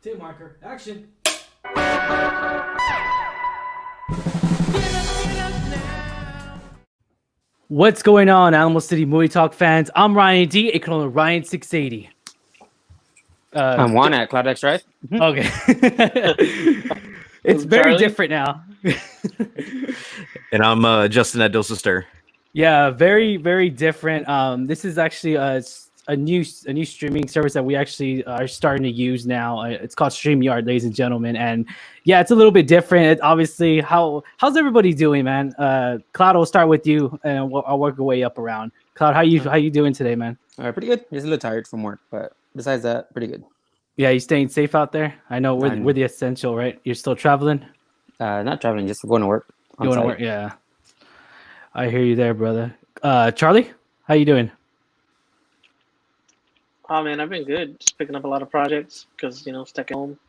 2 marker, action. What's going on, Animal City Movie Talk fans? I'm Ryan D, aka Ryan 680. I'm Juan at CloudX Drive. Okay. It's very Charlie? different now. And I'm Justin at Dose of Stir. Yeah, very, very different. This is actually a new streaming service that we actually are starting to use now. It's called StreamYard, ladies and gentlemen. And yeah, it's a little bit different. Obviously, how's everybody doing, man? Cloud, we'll start with you, and I'll work our way up around. Cloud, how you doing today, man? Pretty good. Just a little tired from work, but besides that, pretty good. Yeah, you staying safe out there? I know we're the essential, right? You're still traveling? Not traveling, just going to work. You want to work? Yeah. I hear you there, brother. Charlie, how you doing? Oh man, I've been good. Just picking up a lot of projects because stuck at home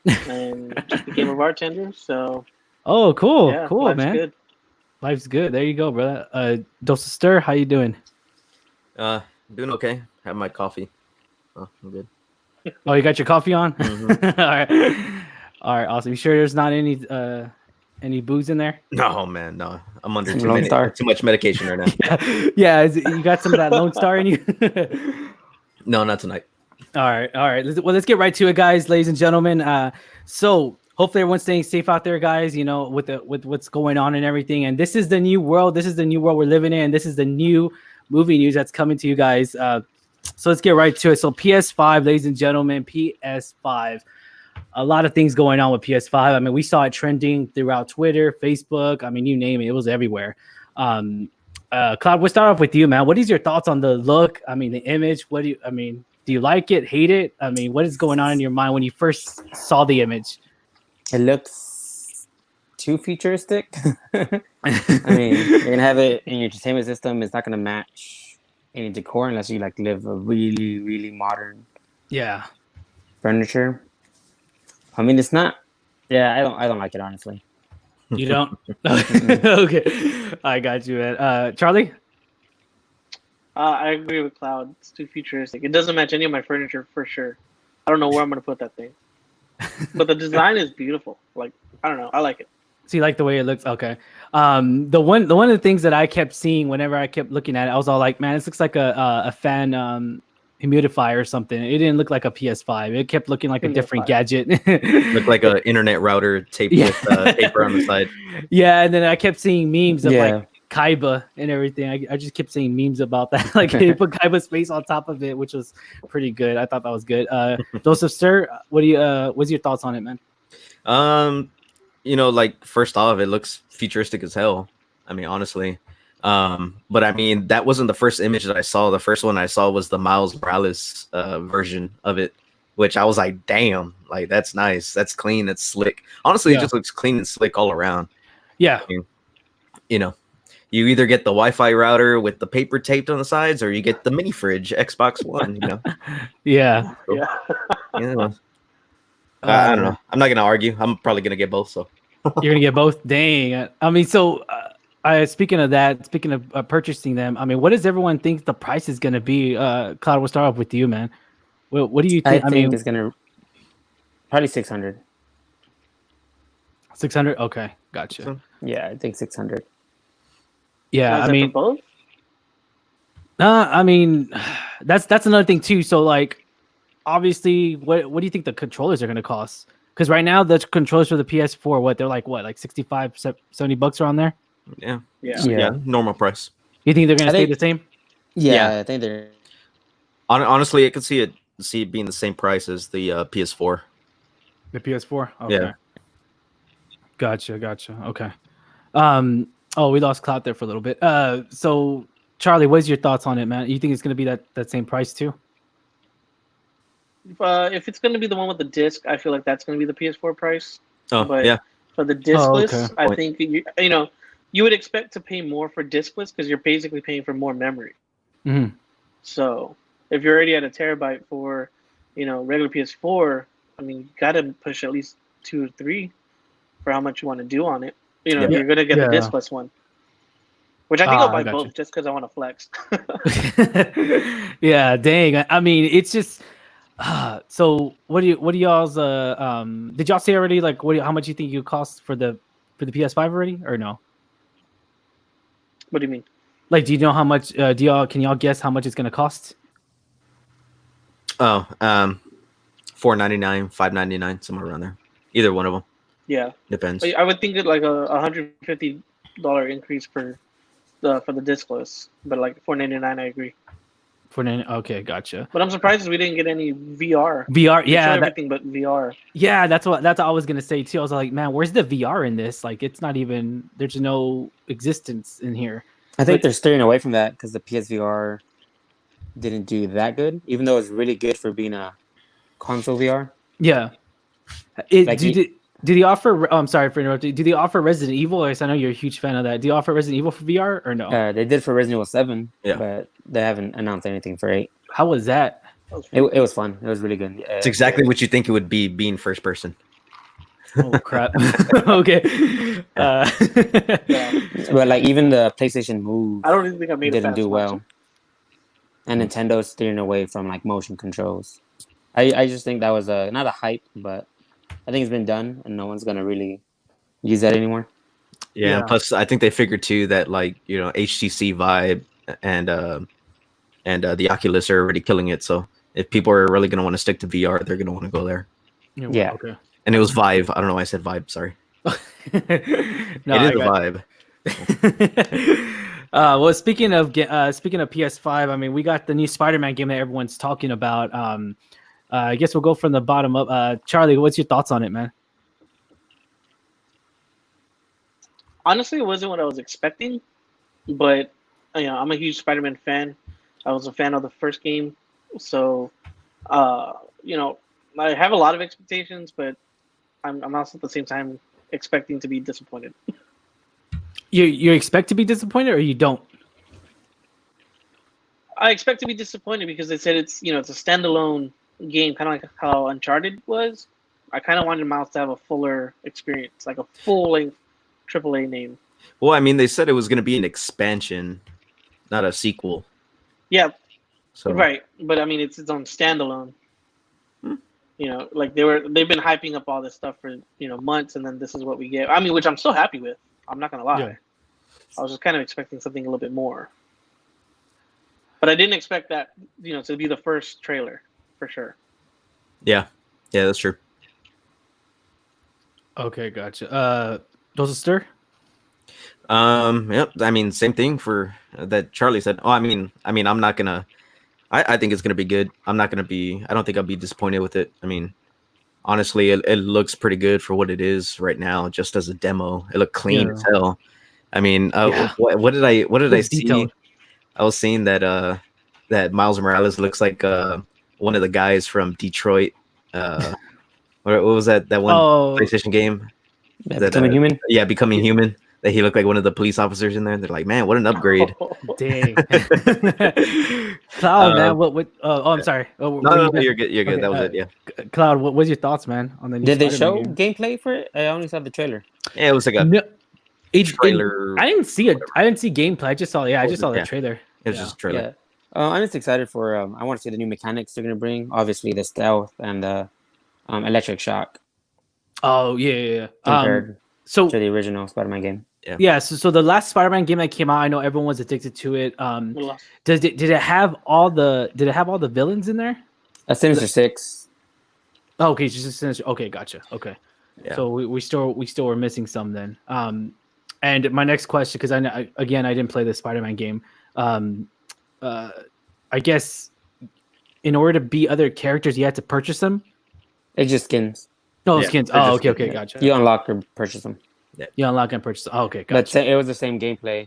and just became a bartender. So Oh, cool, yeah, cool, life's man. good. Life's good. There you go, brother. Dose of Stir, how you doing? Doing okay. Have my coffee. Oh, I'm good. Oh, you got your coffee on? Mhm. All right, awesome. You sure there's not any booze in there? No, man, no. I'm under Lone Star. too much medication right now. Yeah. You got some of that Lone Star in you? No, not tonight. All right. Let's get right to it, guys, ladies and gentlemen. So hopefully everyone's staying safe out there, guys. With what's going on and everything. And this is the new world. This is the new world we're living in. This is the new movie news that's coming to you guys. So let's get right to it. So PS5, ladies and gentlemen, PS5. A lot of things going on with PS5. I mean, we saw it trending throughout Twitter, Facebook. I mean, you name it. It was everywhere. Cloud, we'll start off with you, man. What is your thoughts on the look? I mean, the image. Do you like it, hate it? I mean, what is going on in your mind when you first saw the image? It looks too futuristic. I mean, you're gonna have it in your entertainment system. It's not gonna match any decor unless you live a really, really modern Yeah. furniture. I mean, it's not. Yeah, I don't like it, honestly. You don't? Okay. I got you, man. Charlie? I agree with Cloud. It's too futuristic. It doesn't match any of my furniture for sure. I don't know where I'm gonna put that thing, but the design is beautiful. Like I don't know, I like it. So you like the way it looks? Okay. The one of the things that I kept seeing whenever I kept looking at it, I was all like, man, this looks like a fan humidifier or something. It didn't look like a PS5. It kept looking like a different gadget. Looked like an internet router taped with paper on the side. Yeah, and then I kept seeing memes of Yeah. like Kaiba and everything. I just kept seeing memes about that. Like they put Kaiba's face on top of it, which was pretty good. I thought that was good. Joseph, sir, what's your thoughts on it, man? Like first off, it looks futuristic as hell. I mean, honestly. But I mean, that wasn't the first image that I saw. The first one I saw was the Miles Morales version of it, which I was like, damn, like that's nice. That's clean. That's slick. Honestly, It just looks clean and slick all around. Yeah. You either get the Wi-Fi router with the paper taped on the sides, or you get the mini fridge Xbox One. Yeah. So, Yeah. I don't know. I'm not gonna argue. I'm probably gonna get both. So You're gonna get both. Dang. I mean, so speaking of purchasing them, I mean, what does everyone think the price is gonna be? Cloud, we'll start off with you, man. What do you think? I think it's gonna probably 600. 600. Okay, gotcha. Yeah, I think 600. Yeah, Is I that mean, for both? I mean, that's another thing too. So like, obviously, what do you think the controllers are gonna cost? Because right now the controllers for the PS4, they're like 65, $70 around there. yeah, Yeah. normal price. You think they're gonna I stay think- the same? Yeah, I think they're. Honestly, I could see it being the same price as the PS4. The PS4. Okay. Yeah. Gotcha. Okay. Oh, we lost Cloud there for a little bit. So Charlie, what's your thoughts on it, man? You think it's gonna be that same price too? If it's gonna be the one with the disc, I feel like that's gonna be the PS4 price. Oh, But yeah. for the discless, okay. I think you would expect to pay more for discless because you're basically paying for more memory. Mm-hmm. So if you're already at a terabyte for, regular PS4, I mean, you gotta push at least 2 or 3 for how much you want to do on it. Yeah. You're gonna get the discless one, which I think I'll buy I gotcha. both just because I want to flex. Yeah, dang. I mean, it's just So what do y'all's did y'all say already like how much you think you cost for the PS5 already or no? What do you mean? Like, do you know how much? Can y'all guess how much it's gonna cost? Oh, $4.99, $5.99, somewhere around there. Either one of them Yeah, depends. I would think it like a $150 increase for the discless, but like $4.99, I agree. Okay, gotcha. But I'm surprised we didn't get any VR. VR, They show yeah, everything but VR. yeah, that's what I was gonna say too. I was like, man, where's the VR in this? Like, it's not even. There's no existence in here. I think But- they're steering away from that because the PSVR didn't do that good, even though it's really good for being a console VR. Yeah. Like, Do they offer? Oh, I'm sorry for interrupting. Do they offer Resident Evil? I know you're a huge fan of that. Do you offer Resident Evil for VR or no? They did for Resident Evil 7, Yeah. but they haven't announced anything for 8. How was that? It was fun. It was really good. It's exactly what you think it would be being first person. Oh crap. Okay. Yeah. But like even the PlayStation Move I don't even think I made it didn't past do well, much. and Nintendo's steering away from like motion controls. I just think that was not a hype, but I think it's been done, and no one's gonna really use that anymore. Yeah, Yeah. and plus I think they figured too that like HTC Vive and the Oculus are already killing it. So if people are really gonna want to stick to VR, they're gonna want to go there. Yeah. Okay. And it was Vive. I don't know why I said Vibe. Sorry. No, It I is a got Vibe. well, speaking of PS5, I mean, we got the new Spider-Man game that everyone's talking about. I guess we'll go from the bottom up. Charlie, what's your thoughts on it, man? Honestly, it wasn't what I was expecting, but I'm a huge Spider-Man fan. I was a fan of the first game, so I have a lot of expectations, but I'm also at the same time expecting to be disappointed. You expect to be disappointed, or you don't? I expect to be disappointed because they said it's it's a standalone game, kind of like how Uncharted was. I kind of wanted Miles to have a fuller experience, like a full-length AAA name. Well, I mean, they said it was going to be an expansion, not a sequel. Yeah, So right. But I mean, it's its own standalone. Like they've been hyping up all this stuff for months, and then this is what we get. I mean, which I'm so happy with. I'm not gonna lie. Yeah. I was just kind of expecting something a little bit more, but I didn't expect that to be the first trailer for sure. yeah, that's true. Okay, gotcha. Does stir? Yep. I mean, same thing for that Charlie said. Oh, I mean, I'm not gonna. I think it's gonna be good. I don't think I'll be disappointed with it. I mean, honestly, it looks pretty good for what it is right now. Just as a demo, it looked clean as hell. I mean, what did I see? Detailed. I was seeing that that Miles Morales looks like one of the guys from Detroit. What was that one PlayStation game? Becoming Human. Yeah, Becoming Human. That he looked like one of the police officers in there. They're like, man, what an upgrade. Dang. Cloud, man. What? I'm sorry. No, you're good. You're good. Okay, That was it. Yeah. Cloud, what's your thoughts, man, on the new Did they show Spider-Man game? gameplay for it? I only saw the trailer. Yeah, it was like a No, trailer. I didn't see it. I didn't see gameplay. I just saw. Yeah, I just saw the Yeah. trailer. It was just a trailer. Yeah. I'm just excited for. I want to see the new mechanics they're gonna bring. Obviously, the stealth and the electric shock Oh yeah. compared So to the original Spider-Man game. yeah, so the last Spider-Man game that came out, I know everyone was addicted to it. Did it have all the villains in there? Sinister Six. Oh, okay, just Sinister. Okay, gotcha. Okay, Yeah. so we still were missing some then. And my next question, because I didn't play the Spider-Man game. I guess in order to beat other characters, you had to purchase them. It's just skins. No Yeah, skins. they're Oh, just okay, skins. gotcha. You unlock or purchase them. You unlock and purchase. Oh, okay, But gotcha. it was the same gameplay.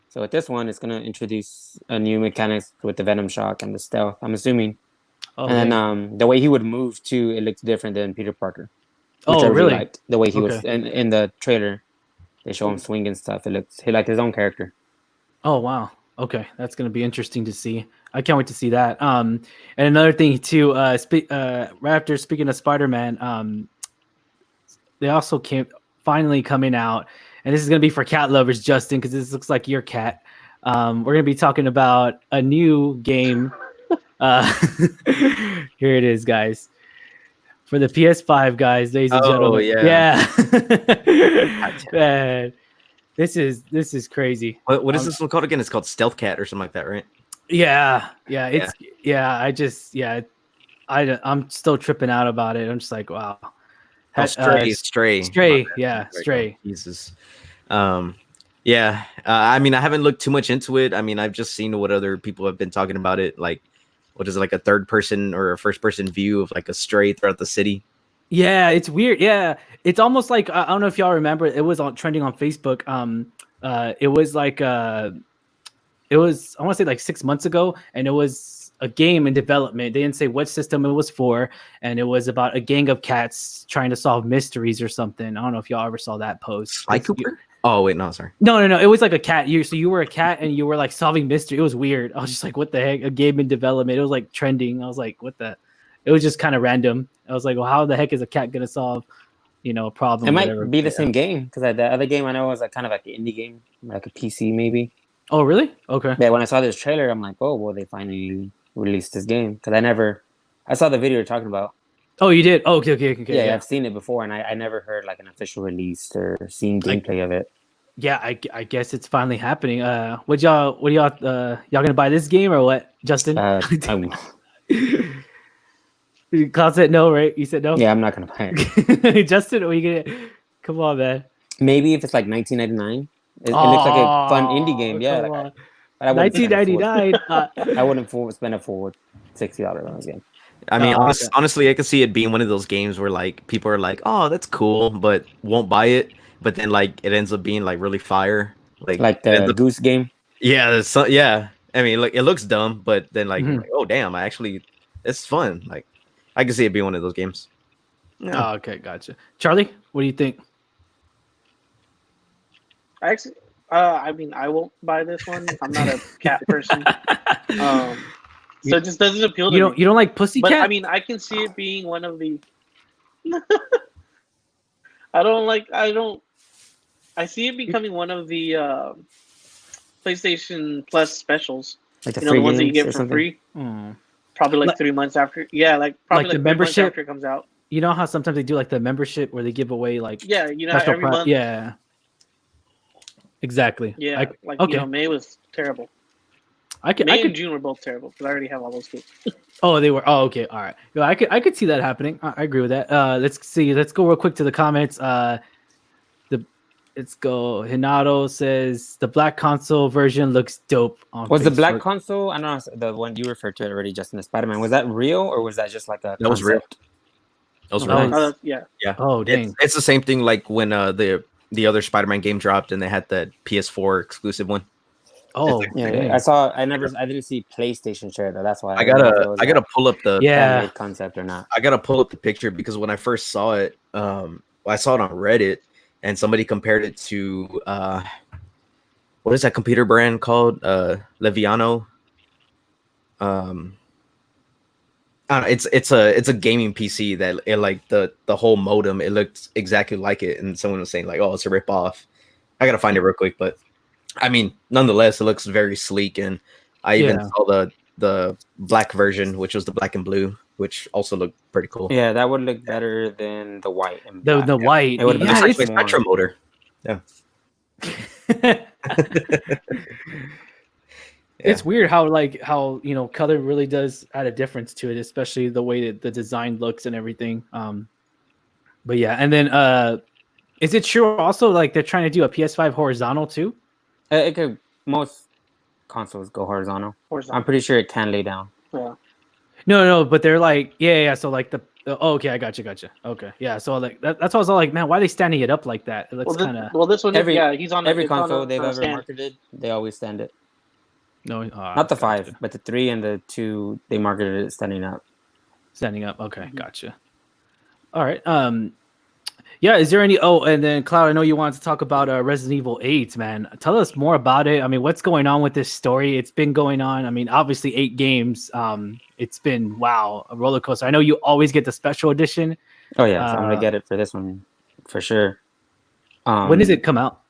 So with this one, it's gonna introduce a new mechanics with the Venom shock and the stealth. I'm assuming. Oh, And then the way he would move too, it looks different than Peter Parker. Which oh I really? liked. The way he was Okay. in the trailer, they show him swinging stuff. It looks like his own character. Oh wow. Okay, that's gonna be interesting to see. I can't wait to see that. And another thing too, right after speaking of Spider-Man, they also finally coming out, and this is gonna be for cat lovers, Justin, because this looks like your cat. We're gonna be talking about a new game Uh, here it is, guys. For the PS5, guys, ladies and Oh, gentlemen. yeah. Yeah. Man, this is crazy. What is this one called again? It's called Stealth Cat or something like that, right? Yeah, it's I'm still tripping out about it. I'm just like, wow. Oh, Stray. Stray, yeah, Stray. Jesus. Yeah. I mean, I haven't looked too much into it. I mean, I've just seen what other people have been talking about it. Like, what is it, like a third person or a first person view of like a stray throughout the city? Yeah, it's weird. Yeah, it's almost like I don't know if y'all remember. It was trending on Facebook. It was like it was I want to say like 6 months ago, and it was a game in development. They didn't say what system it was for, and it was about a gang of cats trying to solve mysteries or something. I don't know if y'all ever saw that post. Sly Cooper? Oh wait, no, sorry. No. It was like a cat. You were a cat and you were like solving mystery. It was weird. I was just like, what the heck? A game in development. It was like trending. I was like, what the? It was just kind of random. I was like, well, how the heck is a cat gonna solve, a problem? It might be the same game because the other game I know was like kind of like an indie game, like a PC maybe. Oh, really? Okay. Yeah, when I saw this trailer, I'm like, oh, well, they finally released this game because I saw the video you're talking about. Oh, you did? Oh, okay. Yeah, I've seen it before, and I never heard like an official release or seen gameplay of it. Yeah, I guess it's finally happening. What y'all gonna buy this game or what, Justin? Cloud said no, right? You said no. Yeah, I'm not gonna buy it. Justin, are you gonna? Come on, man. Maybe if it's like $19.99. It looks like a fun indie game. Yeah, like $19.99. I wouldn't spend a full $60 on this game. I mean, honestly, I could see it being one of those games where like people are like, "Oh, that's cool," but won't buy it. But then like it ends up being like really fire, like the Goose game. Yeah, yeah. I mean, like it looks dumb, but then like, oh damn, it's fun. Like I can see it being one of those games. Yeah. Oh, okay, gotcha. Charlie, what do you think? Actually, I mean, I won't buy this one. I'm not a cat person, so it just doesn't appeal to me. You don't like Pussycat? But I mean, I can see it being one of the. I see it becoming one of the PlayStation Plus specials. Like the ones that you get for free. Probably like 3 months after. Yeah, probably the membership after it comes out. You know how sometimes they do like the membership where they give away like every month. Yeah. Exactly. Yeah, May was terrible. May and June were both terrible because I already have all those games. Oh, they were. Oh, okay. All right. I could see that happening. I agree with that. Let's see. Let's go real quick to the comments. Let's go. Hinato says the black console version looks dope. Was Facebook. The black console? I know the one you referred to it already, Justin. The Spider-Man. Was that real or was that just like a? That was real. That was real. Yeah. Oh, dang. It's the same thing like when the other Spider-Man game dropped and they had the PS4 exclusive one. Oh, yeah. I didn't see PlayStation share though. That's why I gotta pull up the concept or not. I gotta pull up the picture because when I first saw it, I saw it on Reddit and somebody compared it to what is that computer brand called? Leviano. I don't know, it's a gaming PC that it like the whole modem, it looked exactly like it, and someone was saying like, oh, it's a rip off. I gotta find it real quick, but I mean, nonetheless, it looks very sleek, and I even saw the black version, which was the black and blue, which also looked pretty cool. Yeah, that would look better than the white and black. The white. It would be like Spectrum motor. Yeah. It's weird how color really does add a difference to it, especially the way that the design looks and everything. But yeah, and then is it true also like they're trying to do a PS5 horizontal too? It could. Most consoles go horizontal. I'm pretty sure it can lay down. Yeah. No, but they're like so like okay, I gotcha. Okay, yeah, so like that's why I was all like, man, why are they standing it up like that? It looks kind of. Well, this one, he's on every console they've ever marketed. They always stand it. No, not the 5, but the 3 and the 2. They marketed it standing up. Standing up. Okay, gotcha. All right. Yeah. Is there any? Oh, and then Cloud, I know you wanted to talk about Resident Evil 8, man. Tell us more about it. I mean, what's going on with this story? It's been going on. I mean, obviously 8 games. It's been a roller coaster. I know you always get the special edition. Oh yeah, so I'm gonna get it for this one for sure. When does it come out?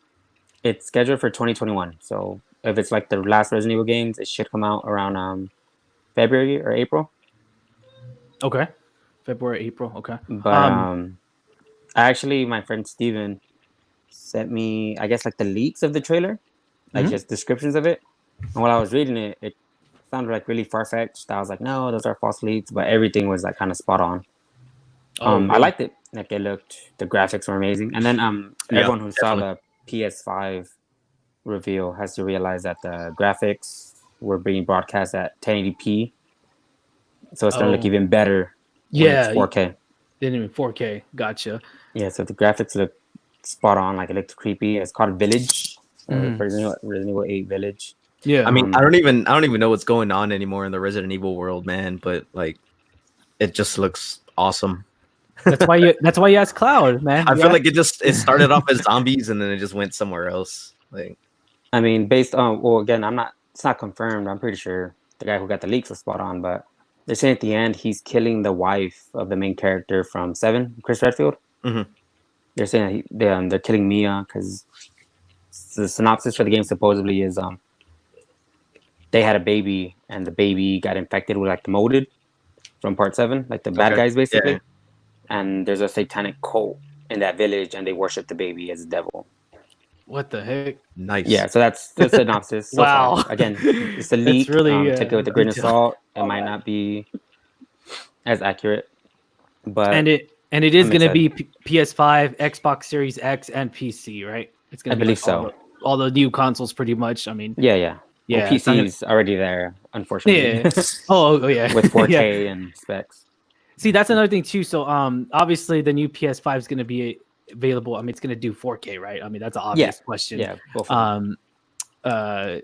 It's scheduled for 2021. So if it's like the last Resident Evil games, it should come out around February or April. Okay. February, April. Okay. But actually, my friend Steven sent me, I guess, like the leaks of the trailer, like Mhm. just descriptions of it. And while I was reading it, it sounded like really far fetched. I was like, no, those are false leaks, but everything was like kind of spot on. Oh, I really? liked it. Like the graphics were amazing. And then Yeah, everyone who saw definitely. the PS5 reveal has to realize that the graphics were being broadcast at 1080p, so it's gonna look Oh. even better when it's Yeah. 4K. Didn't even 4K. Gotcha. Yeah, so the graphics look spot on. Like it looked creepy. It's called Village, Mhm. Resident Evil 8 Village. Yeah. I mean, I don't even know what's going on anymore in the Resident Evil world, man. But like, it just looks awesome. That's why you asked Cloud, man. I You feel asked- like it started off as zombies and then it just went somewhere else. Like, I mean, based on again, it's not confirmed. I'm pretty sure the guy who got the leaks was spot on, but they're saying at the end he's killing the wife of the main character from Seven, Chris Redfield. Mhm. They're saying they're killing Mia because the synopsis for the game supposedly is they had a baby and the baby got infected with like the molded from part 7, like the bad Okay. guys basically. Yeah. And there's a satanic cult in that village and they worship the baby as a devil. What the heck? Nice. Yeah, so that's the synopsis. So Wow. far. Again, it's a That's leak. really, Take it with a grain of detailed. salt. It might not be as accurate, but And it is I'm going to be excited. PS5, Xbox Series X, and PC, right? It's going I to be believe like so. all the new consoles, pretty much. I mean, Yeah. yeah. Well, it's not PC gonna- is already there, unfortunately. Yeah. Oh, yeah. With 4K Yeah. and specs. See, that's another thing too. So, obviously the new PS5 is going to be available. I mean, it's going to do 4K, right? I mean, that's an obvious question. Yeah, both of them. I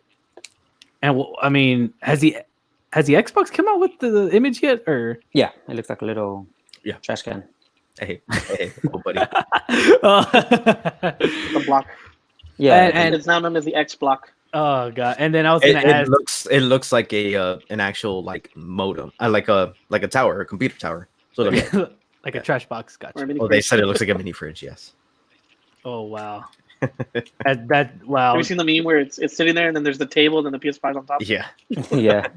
mean, has the Xbox come out with the image yet, or? Yeah, it looks like a little trash can. Hey, oh, buddy. The block. Yeah, And- It's now known as the X block. Oh god! And then I was gonna ask. It looks like an actual like modem, like a tower, a computer tower. So like a trash box. Or a Gotcha. mini they fridge. said it looks like a mini fridge. Yes. Oh wow. that wow. Have you seen the meme where it's sitting there and then there's the table and then the PS5 on top? Yeah. yeah.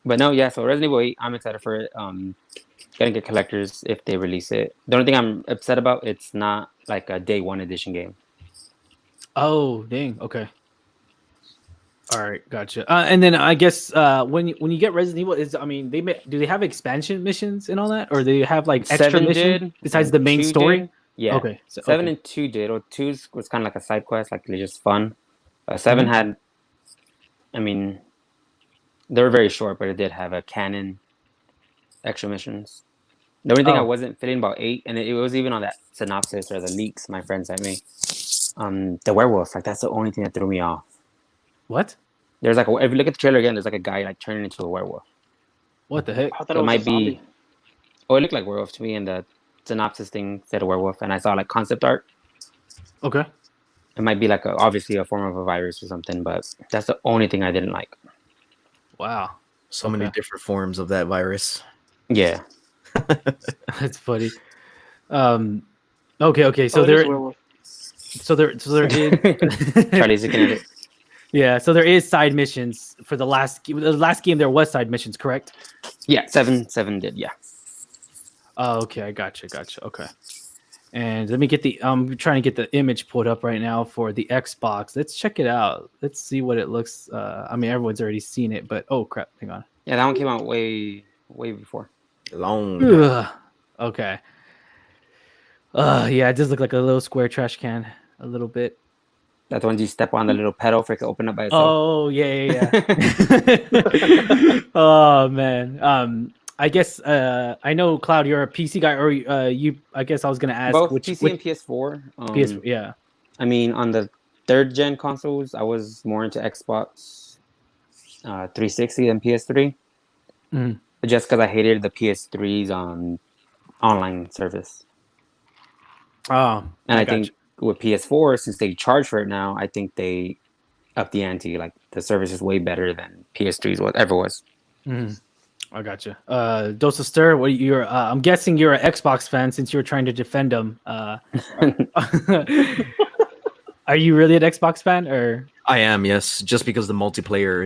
But no, yeah. So Resident Evil 8, I'm excited for it. Gonna get collectors if they release it. The only thing I'm upset about, it's not like a day one edition game. Oh dang. Okay. All right, gotcha. And then I guess when you get Resident Evil, do they have expansion missions and all that, or do they have like extra 7 missions did, besides and the main 2 story? did. Yeah. Okay. So, 7 okay. and 2 did. Or 2 was kind of like a side quest, like just fun. 7 had, I mean, they were very short, but it did have a canon extra missions. The only thing I wasn't feeling about 8, and it was even on that synopsis or the leaks my friend sent me, the werewolf. Like that's the only thing that threw me off. What? There's like if you look at the trailer again, there's like a guy like turning into a werewolf. What the heck? I thought So it it was might a zombie. be. Oh, it looked like werewolf to me, and the synopsis thing said a werewolf, and I saw like concept art. Okay. It might be like obviously a form of a virus or something, but that's the only thing I didn't like. Wow. So many different forms of that virus. Yeah. That's funny. Okay. So it is there, werewolf. so there is. Charlie's looking at it. Yeah. So there is side missions for the last game. The last game there was side missions, correct? Yeah, 7 did. Yeah. Oh, okay. I gotcha. Okay. And let me get I'm trying to get the image pulled up right now for the Xbox. Let's check it out. Let's see what it looks. I mean, everyone's already seen it, but oh crap! Hang on. Yeah, that one came out way before. Long. Ugh. Okay. Yeah, it does look like a little square trash can, a little bit. That's the ones you step on the little pedal for it to open up by itself. Oh yeah. Oh man. I guess I know, Cloud, you're a PC guy, or you. I guess I was gonna ask Both which PC and PS4. PS. Yeah. I mean, on the 3rd gen consoles, I was more into Xbox 360 than PS3. Mhm. Just because I hated the PS3's online service. Oh, And I gotcha. think with PS4, since they charge for it now, I think they up the ante. Like the service is way better than PS3's ever was. Mhm. I gotcha. Dose of Stir, what you're? I'm guessing you're an Xbox fan since you were trying to defend them. Are you really an Xbox fan, or? I am, yes, just because the multiplayer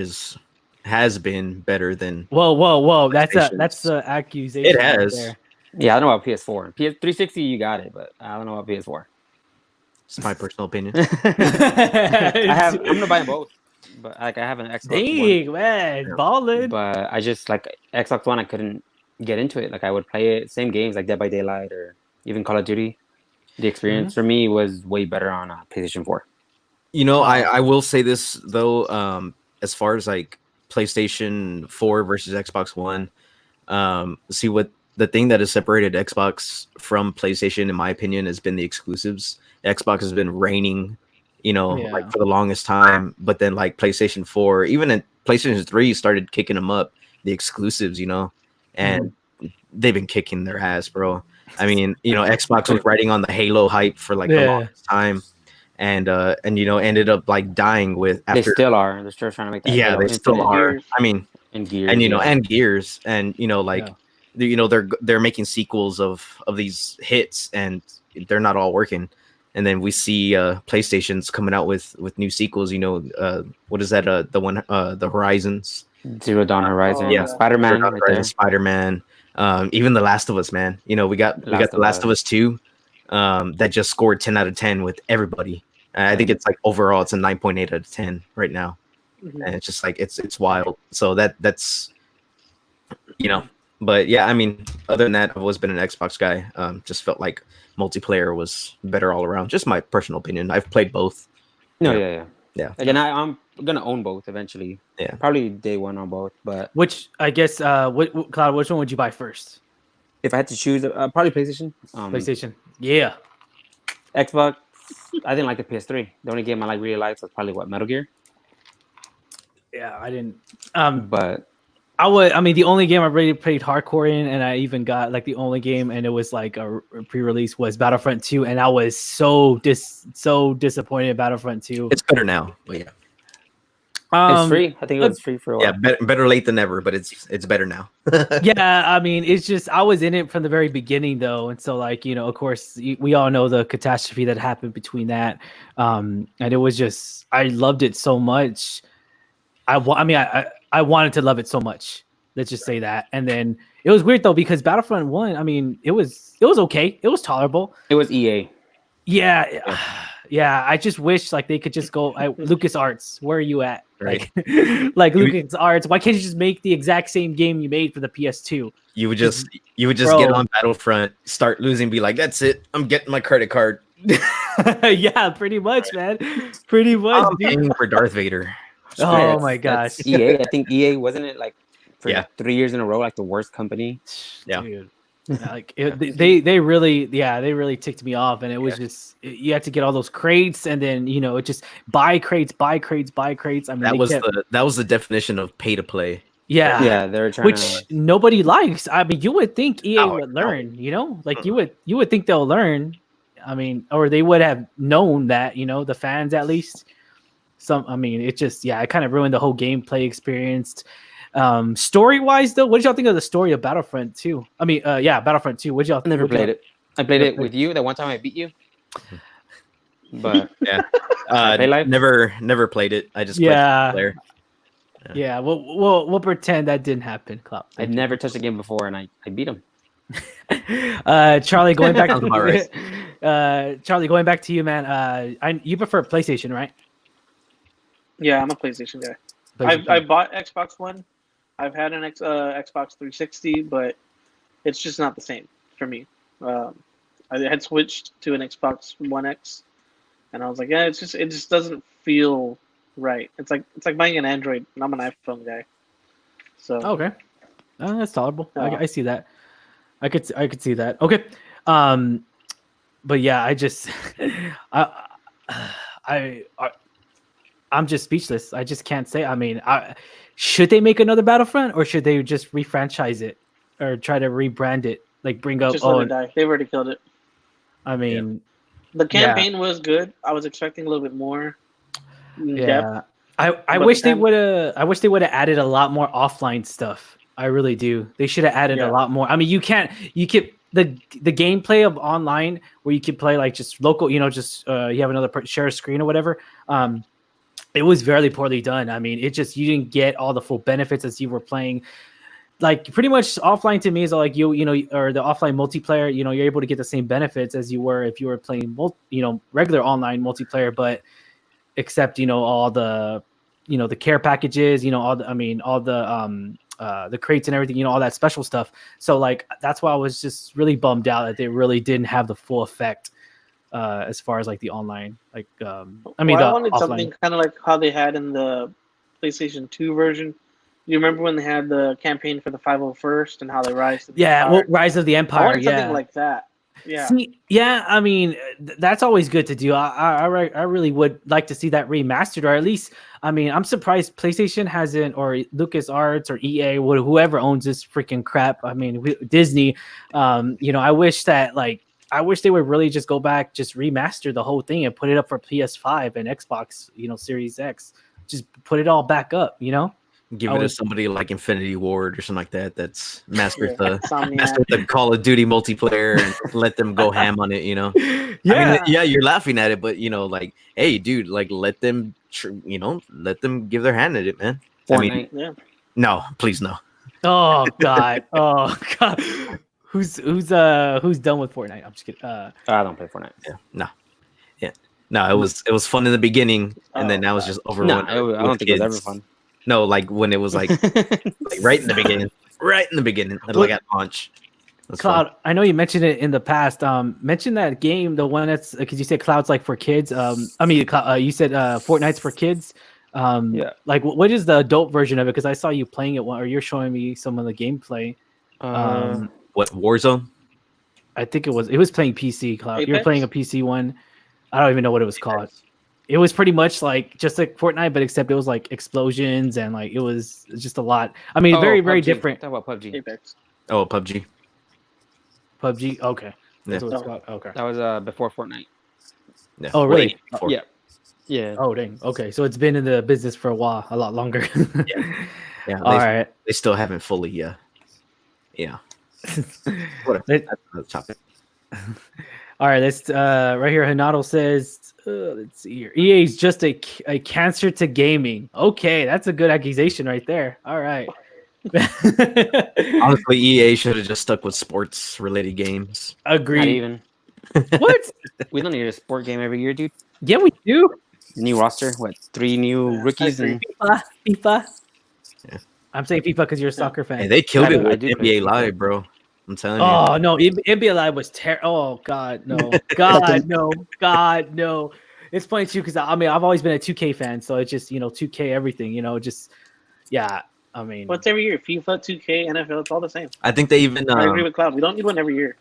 has been better than Whoa! That's PlayStation's. the accusation. It has. Right Yeah, I don't know about PS4. PS360, you got it, but I don't know about PS4. It's my personal opinion. there. I'm gonna buy them both, but like I have an Xbox One, Dang, man, ballin'. but I just like Xbox One. I couldn't get into it. Like I would play it same games like Dead by Daylight or even Call of Duty. The experience for me was way better on PlayStation 4. You know, I will say this though, as far as like PlayStation 4 versus Xbox One, see what the thing that has separated Xbox from PlayStation, in my opinion, has been the exclusives. Xbox has been reigning, you know, like for the longest time, but then like PlayStation 4, even in PlayStation 3 started kicking them up, the exclusives, you know, and they've been kicking their ass, bro. I mean, you know, Xbox was riding on the Halo hype for like the longest time, and you know, ended up like dying with after. They still are. They're still trying to make that. Yeah, Halo they still are. Gears. I mean, and Gears, and you know, and Gears, and you know, like, you know, they're making sequels of these hits, and they're not all working. And then we see PlayStation's coming out with new sequels. You know, what is that? The one, the Horizons, Zero Dawn Horizon, yeah, Spider-Man, Spider-Man, even The Last of Us, man. You know, we got The Last of Us 2, that just scored 10 out of 10 with everybody. I think it's like overall it's a 9.8 out of 10 right now, and it's just like it's wild. So that's, you know, but yeah, I mean, other than that, I've always been an Xbox guy. Just felt like multiplayer was better all around. Just my personal opinion. I've played both. Yeah. Again, I'm gonna own both eventually. Yeah, probably day one on both. But which I guess, Cloud, which one would you buy first? If I had to choose, probably PlayStation. PlayStation. Yeah. Xbox. I didn't like the PS3. The only game I like really liked was probably Metal Gear. Yeah, I didn't. But I mean, the only game I really played hardcore in, and I even got like the only game, and it was like a pre-release, was Battlefront 2, and I was so disappointed in Battlefront 2. It's better now, but yeah. It's free. I think it was free for a while. Yeah, better late than never, but it's better now. Yeah, I mean, it's just I was in it from the very beginning though, and so like, you know, of course, we all know the catastrophe that happened between that, and it was just I loved it so much. I wanted to love it so much. Let's just say that. And then it was weird though because Battlefront 1, I mean, it was okay. It was tolerable. It was EA. Yeah. Yeah, I just wish like they could just go LucasArts, where are you at? Right. Like LucasArts, why can't you just make the exact same game you made for the PS2? You would just get on Battlefront, start losing, be like, that's it. I'm getting my credit card. Yeah, pretty much, man. Pretty much. I'm paying for Darth Vader. Oh my gosh. EA, I think EA wasn't it like for 3 years in a row like the worst company. Yeah. Dude. Like they really ticked me off, and it was just you had to get all those crates, and then you know it just buy crates. I mean, that was the definition of pay to play. Yeah, they're trying which nobody likes. I mean, you would think EA would learn, you know, like you would think they'll learn. I mean, or they would have known that, you know, the fans at least. I mean, it just it kind of ruined the whole gameplay experience. Story wise though, what did y'all think of the story of Battlefront 2? I mean, Battlefront 2. What did y'all? I never played it. I played it with you that one time I beat you. But never played it. I just played the player. Yeah, we'll pretend that didn't happen. Cloud. I'd never touched a game before, and I beat him. Charlie, going back to Charlie, going back to you, man. You prefer PlayStation, right? Yeah, I'm a PlayStation guy. I bought Xbox One. I've had an Xbox 360, but it's just not the same for me. I had switched to an Xbox One X, and I was like, it just doesn't feel right. It's like buying an Android, and I'm an iPhone guy. So okay, that's tolerable. I see that. I could see that. Okay, but yeah, I just I'm just speechless. I just can't say. I mean, should they make another Battlefront, or should they just refranchise it or try to rebrand it? Like bring up. Just let it die. They've already killed it. I mean, the campaign was good. I was expecting a little bit more. Yeah, I wish they would have. I wish they would have added a lot more offline stuff. I really do. They should have added a lot more. I mean, you can the gameplay of online where you can play like just local. You know, just you have another share a screen or whatever. it was very poorly done. I mean, it just you didn't get all the full benefits as you were playing. Like pretty much offline to me is like you know, or the offline multiplayer. You know, you're able to get the same benefits as you were if you were playing regular online multiplayer, but except all the the care packages, all the crates and everything, all that special stuff. So like that's why I was just really bummed out that they really didn't have the full effect as far as like the online, like I wanted offline. something kind of like how they had in the PlayStation 2 version. You remember when they had the campaign for the 501st and how they rise to the Empire? Rise of the I Empire. wanted something like that. Yeah. See, I mean, that's always good to do. I really would like to see that remastered, or at least, I mean, I'm surprised PlayStation hasn't, or LucasArts or EA, whoever owns this freaking crap. I mean, Disney. I wish that I wish they would really just go back, just remaster the whole thing and put it up for PS5 and Xbox, Series X. Just put it all back up, Give it to somebody like Infinity Ward or something like that. That's mastered Insomniac. the Call of Duty multiplayer and let them go ham on it. Yeah, I mean, you're laughing at it, but like, hey, dude, like let them, let them give their hand at it, man. Fortnite. I mean, no, please no. Oh God. Oh God. Who's done with Fortnite? I'm just kidding. I don't play Fortnite. No, it was fun in the beginning, and then now it's just over. No, I don't think it was ever fun. No, like when it was like right in the beginning, like at launch. Cloud, fun. I know you mentioned it in the past. Mention that game, the one that's because you said Cloud's like for kids. I mean, you said Fortnite's for kids. Yeah. Like, what is the adult version of it? Because I saw you playing it, or you're showing me some of the gameplay. What, Warzone? I think it was playing PC. Cloud, you're Apex? playing a PC one. I don't even know what it was called. It was pretty much like just like Fortnite, but except it was like explosions and like it was just a lot. I mean, very PUBG. different. Talk about PUBG. Apex. Oh, PUBG. PUBG. Okay. That's Yeah. what it's called. Okay. That was before Fortnite. Yeah. Oh, really? Way before. Yeah. Yeah. Oh, dang. Okay, so it's been in the business for a while, a lot longer. Yeah. All right. They still haven't fully. Yeah. Whatever. Let- That's another topic. All right, let's right here. Hanato says, let's see here. EA is just a cancer to gaming. Okay, that's a good accusation right there. All right. Honestly, EA should have just stuck with sports-related games. Not Agreed. even. What? We don't need a sport game every year, dude. Yeah, we do. New roster. What? 3 new rookies and FIFA. Yeah. I'm saying FIFA because you're a soccer fan. Hey, they killed I it do- I with do play NBA FIFA. Live, bro. I'm telling Oh no, NBA Live was terrible. Oh God, no, God, no, God, no. It's funny too because I mean I've always been a 2K fan, so it's just 2K everything, just yeah. I mean, What's every year? FIFA, 2K, NFL, it's all the same. you. I think they even. I agree with Cloud. We don't need one every year.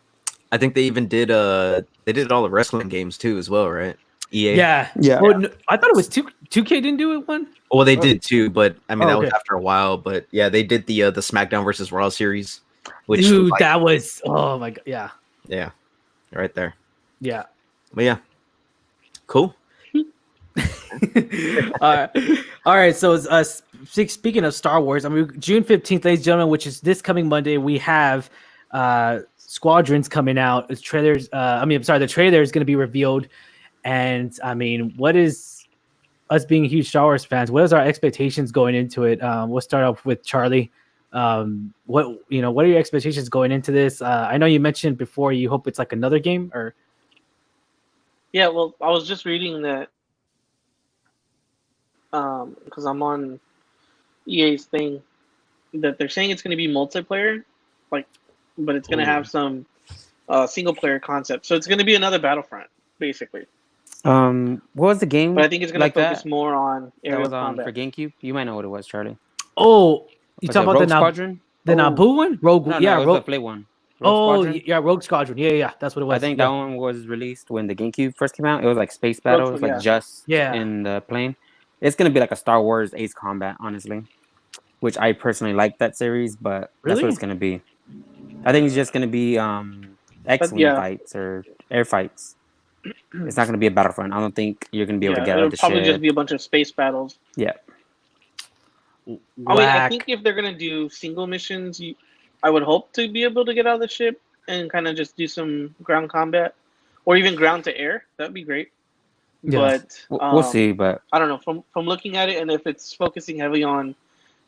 I think they even did. They did all the wrestling games too, as well, right? EA. yeah. Yeah. Well, no, I thought it was 2K didn't do it one. Well, they did too, but I mean Oh, that was okay. after a while. But yeah, they did the SmackDown versus Raw series, which Dude, like, that was oh my God, yeah, yeah, right there. yeah. But yeah, cool. All right. So, speaking of Star Wars, I mean, June 15th, ladies and gentlemen, which is this coming Monday, we have Squadrons coming out. It's trailers. The trailer is going to be revealed, and I mean, what is us being huge Star Wars fans? What is our expectations going into it? We'll start off with Charlie. What are your expectations going into this? I know you mentioned before you hope it's like another game, or Yeah, well, I was just reading that because I'm on EA's thing that they're saying it's going to be multiplayer, but it's going to have some single player concept. So it's going to be another Battlefront, basically. what was the game? But I think it's going like to focus that? more on That aerial was on combat. for GameCube. You might know what it was, Charlie. oh, you Was talk it about Rogue Squadron? the Naboo one? Rogue, No, yeah, it was Rogue. the Play one. Rogue Oh, Squadron? yeah, Rogue Squadron. Yeah, that's what it was. I think yeah. that one was released when the GameCube first came out. It was like space battles, yeah. like just Yeah. in the plane. It's gonna be like a Star Wars Ace Combat, honestly, which I personally like that series, but that's Really? what it's gonna be. I think it's just gonna be X-wing yeah. fights or air fights. It's not gonna be a Battlefront. I don't think you're gonna be able to get out it'll of the probably just ship. be a bunch of space battles. Yeah, I mean, I Whack. think if they're going to do single missions, I would hope to be able to get out of the ship and kind of just do some ground combat or even ground to air. That'd be great. Yeah. But We'll see, but I don't know. From looking at it, and if it's focusing heavily on,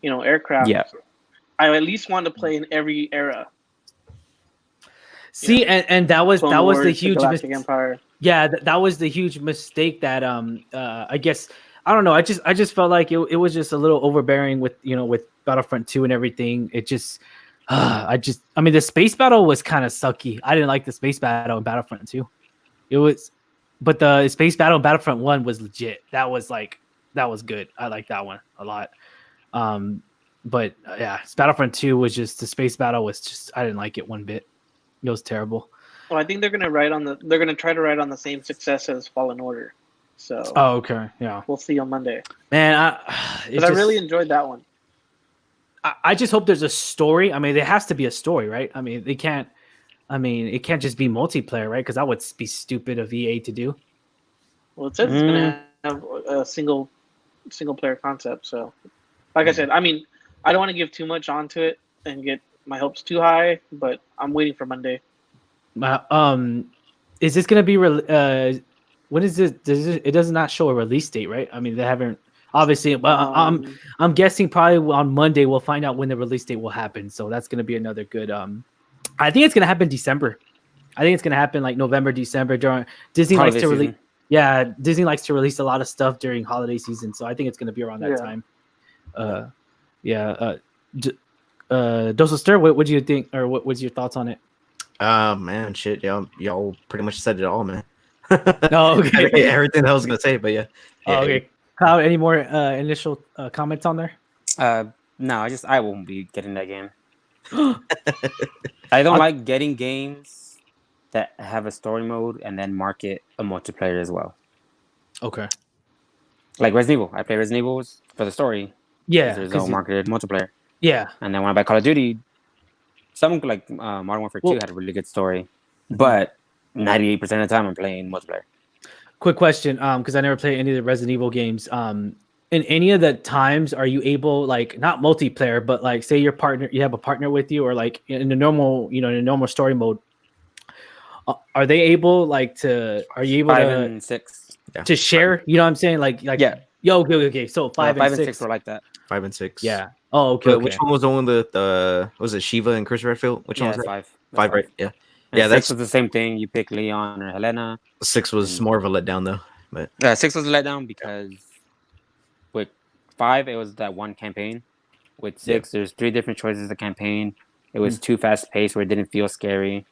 aircraft, yeah. I at least want to play in every era. See, and that was Clone the Wars, the huge Galactic Empire. yeah, that was the huge mistake that I guess I don't know. I just felt like it was just a little overbearing with with Battlefront 2 and everything. It just I mean the space battle was kind of sucky. I didn't like the space battle in Battlefront 2. It was, but the space battle in Battlefront 1 was legit. That was good. I like that one a lot. But yeah, Battlefront 2 was just the space battle was just I didn't like it one bit. It was terrible. Well, I think they're gonna try to ride on the same success as Fallen Order. So Oh, okay, yeah, we'll see on Monday. man. Because I really enjoyed that one. I just hope there's a story. I mean, there has to be a story, right? I mean, it can't just be multiplayer, right? Because that would be stupid of EA to do. Well, it says it's gonna have a single player concept. So, like I said, I mean, I don't want to give too much onto it and get my hopes too high, but I'm waiting for Monday. Is this gonna be? What is this? It does not show a release date, right? I mean, they haven't obviously. But I'm guessing probably on Monday we'll find out when the release date will happen. So that's gonna be another good. I think it's gonna happen December. I think it's gonna happen like November, December during Disney Holiday likes to release. season. Yeah, Disney likes to release a lot of stuff during holiday season, so I think it's gonna be around that time. Dosa Stir, what do you think, or what was your thoughts on it? Man, shit, y'all pretty much said it all, man. No, okay. Everything I was gonna say, but yeah. Okay. Kyle, any more initial comments on there? No, I won't be getting that game. I don't like getting games that have a story mode and then market a multiplayer as well. Okay. Like Resident Evil. I play Resident Evil for the story. Yeah. There's no marketed multiplayer. Yeah. And then when I buy Call of Duty, some like Modern Warfare 2 had a really good story. But 98% of the time I'm playing multiplayer. Quick question, because I never played any of the Resident Evil games. In any of the times, are you able, like, not multiplayer, but like say you have a partner with you, or like in the normal story mode, are they able are you able 5 and 6 to share? You know what I'm saying? Like yeah. Yo, okay. So 5 and 6 were like that. 5 and 6. Yeah. Oh, okay. Which one was the one that was it Shiva and Chris Redfield? Which one was that? 5. 5, right? Yeah. And yeah, 6 was the same thing. You pick Leon or Helena. 6 was more of a letdown though. But 6 was a letdown because with 5 it was that one campaign. With 6, there's 3 different choices of campaign. It was too fast paced where it didn't feel scary.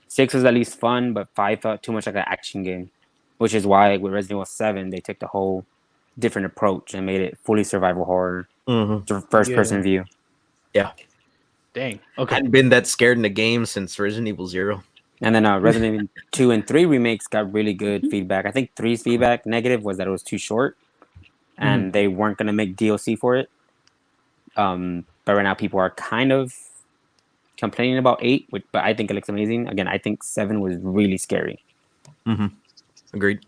6 was at least fun, but 5 felt too much like an action game, which is why with Resident Evil 7 they took the whole different approach and made it fully survival horror, first person view. Yeah. Dang. I Okay. hadn't been that scared in a game since Resident Evil 0. And then Resident Evil 2 and 3 remakes got really good feedback. I think 3's feedback negative was that it was too short and they weren't going to make DLC for it. But right now people are kind of complaining about 8, but I think it looks amazing. Again, I think 7 was really scary. Agreed.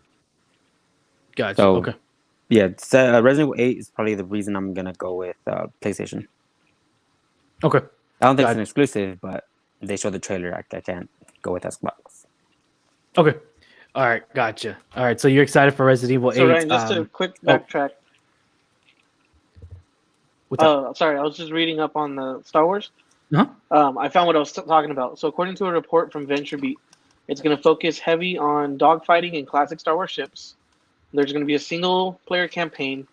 Gotcha. So, okay. Yeah, Resident Evil 8 is probably the reason I'm going to go with PlayStation. Okay. I don't think it's an exclusive, but they showed the trailer. I can't go with Xbox. Okay. All right. Gotcha. All right. So you're excited for Resident Evil 8. So Ryan, just a quick backtrack. Sorry, I was just reading up on the Star Wars. I found what I was talking about. So according to a report from VentureBeat, it's going to focus heavy on dogfighting and classic Star Wars ships. There's going to be a single-player campaign.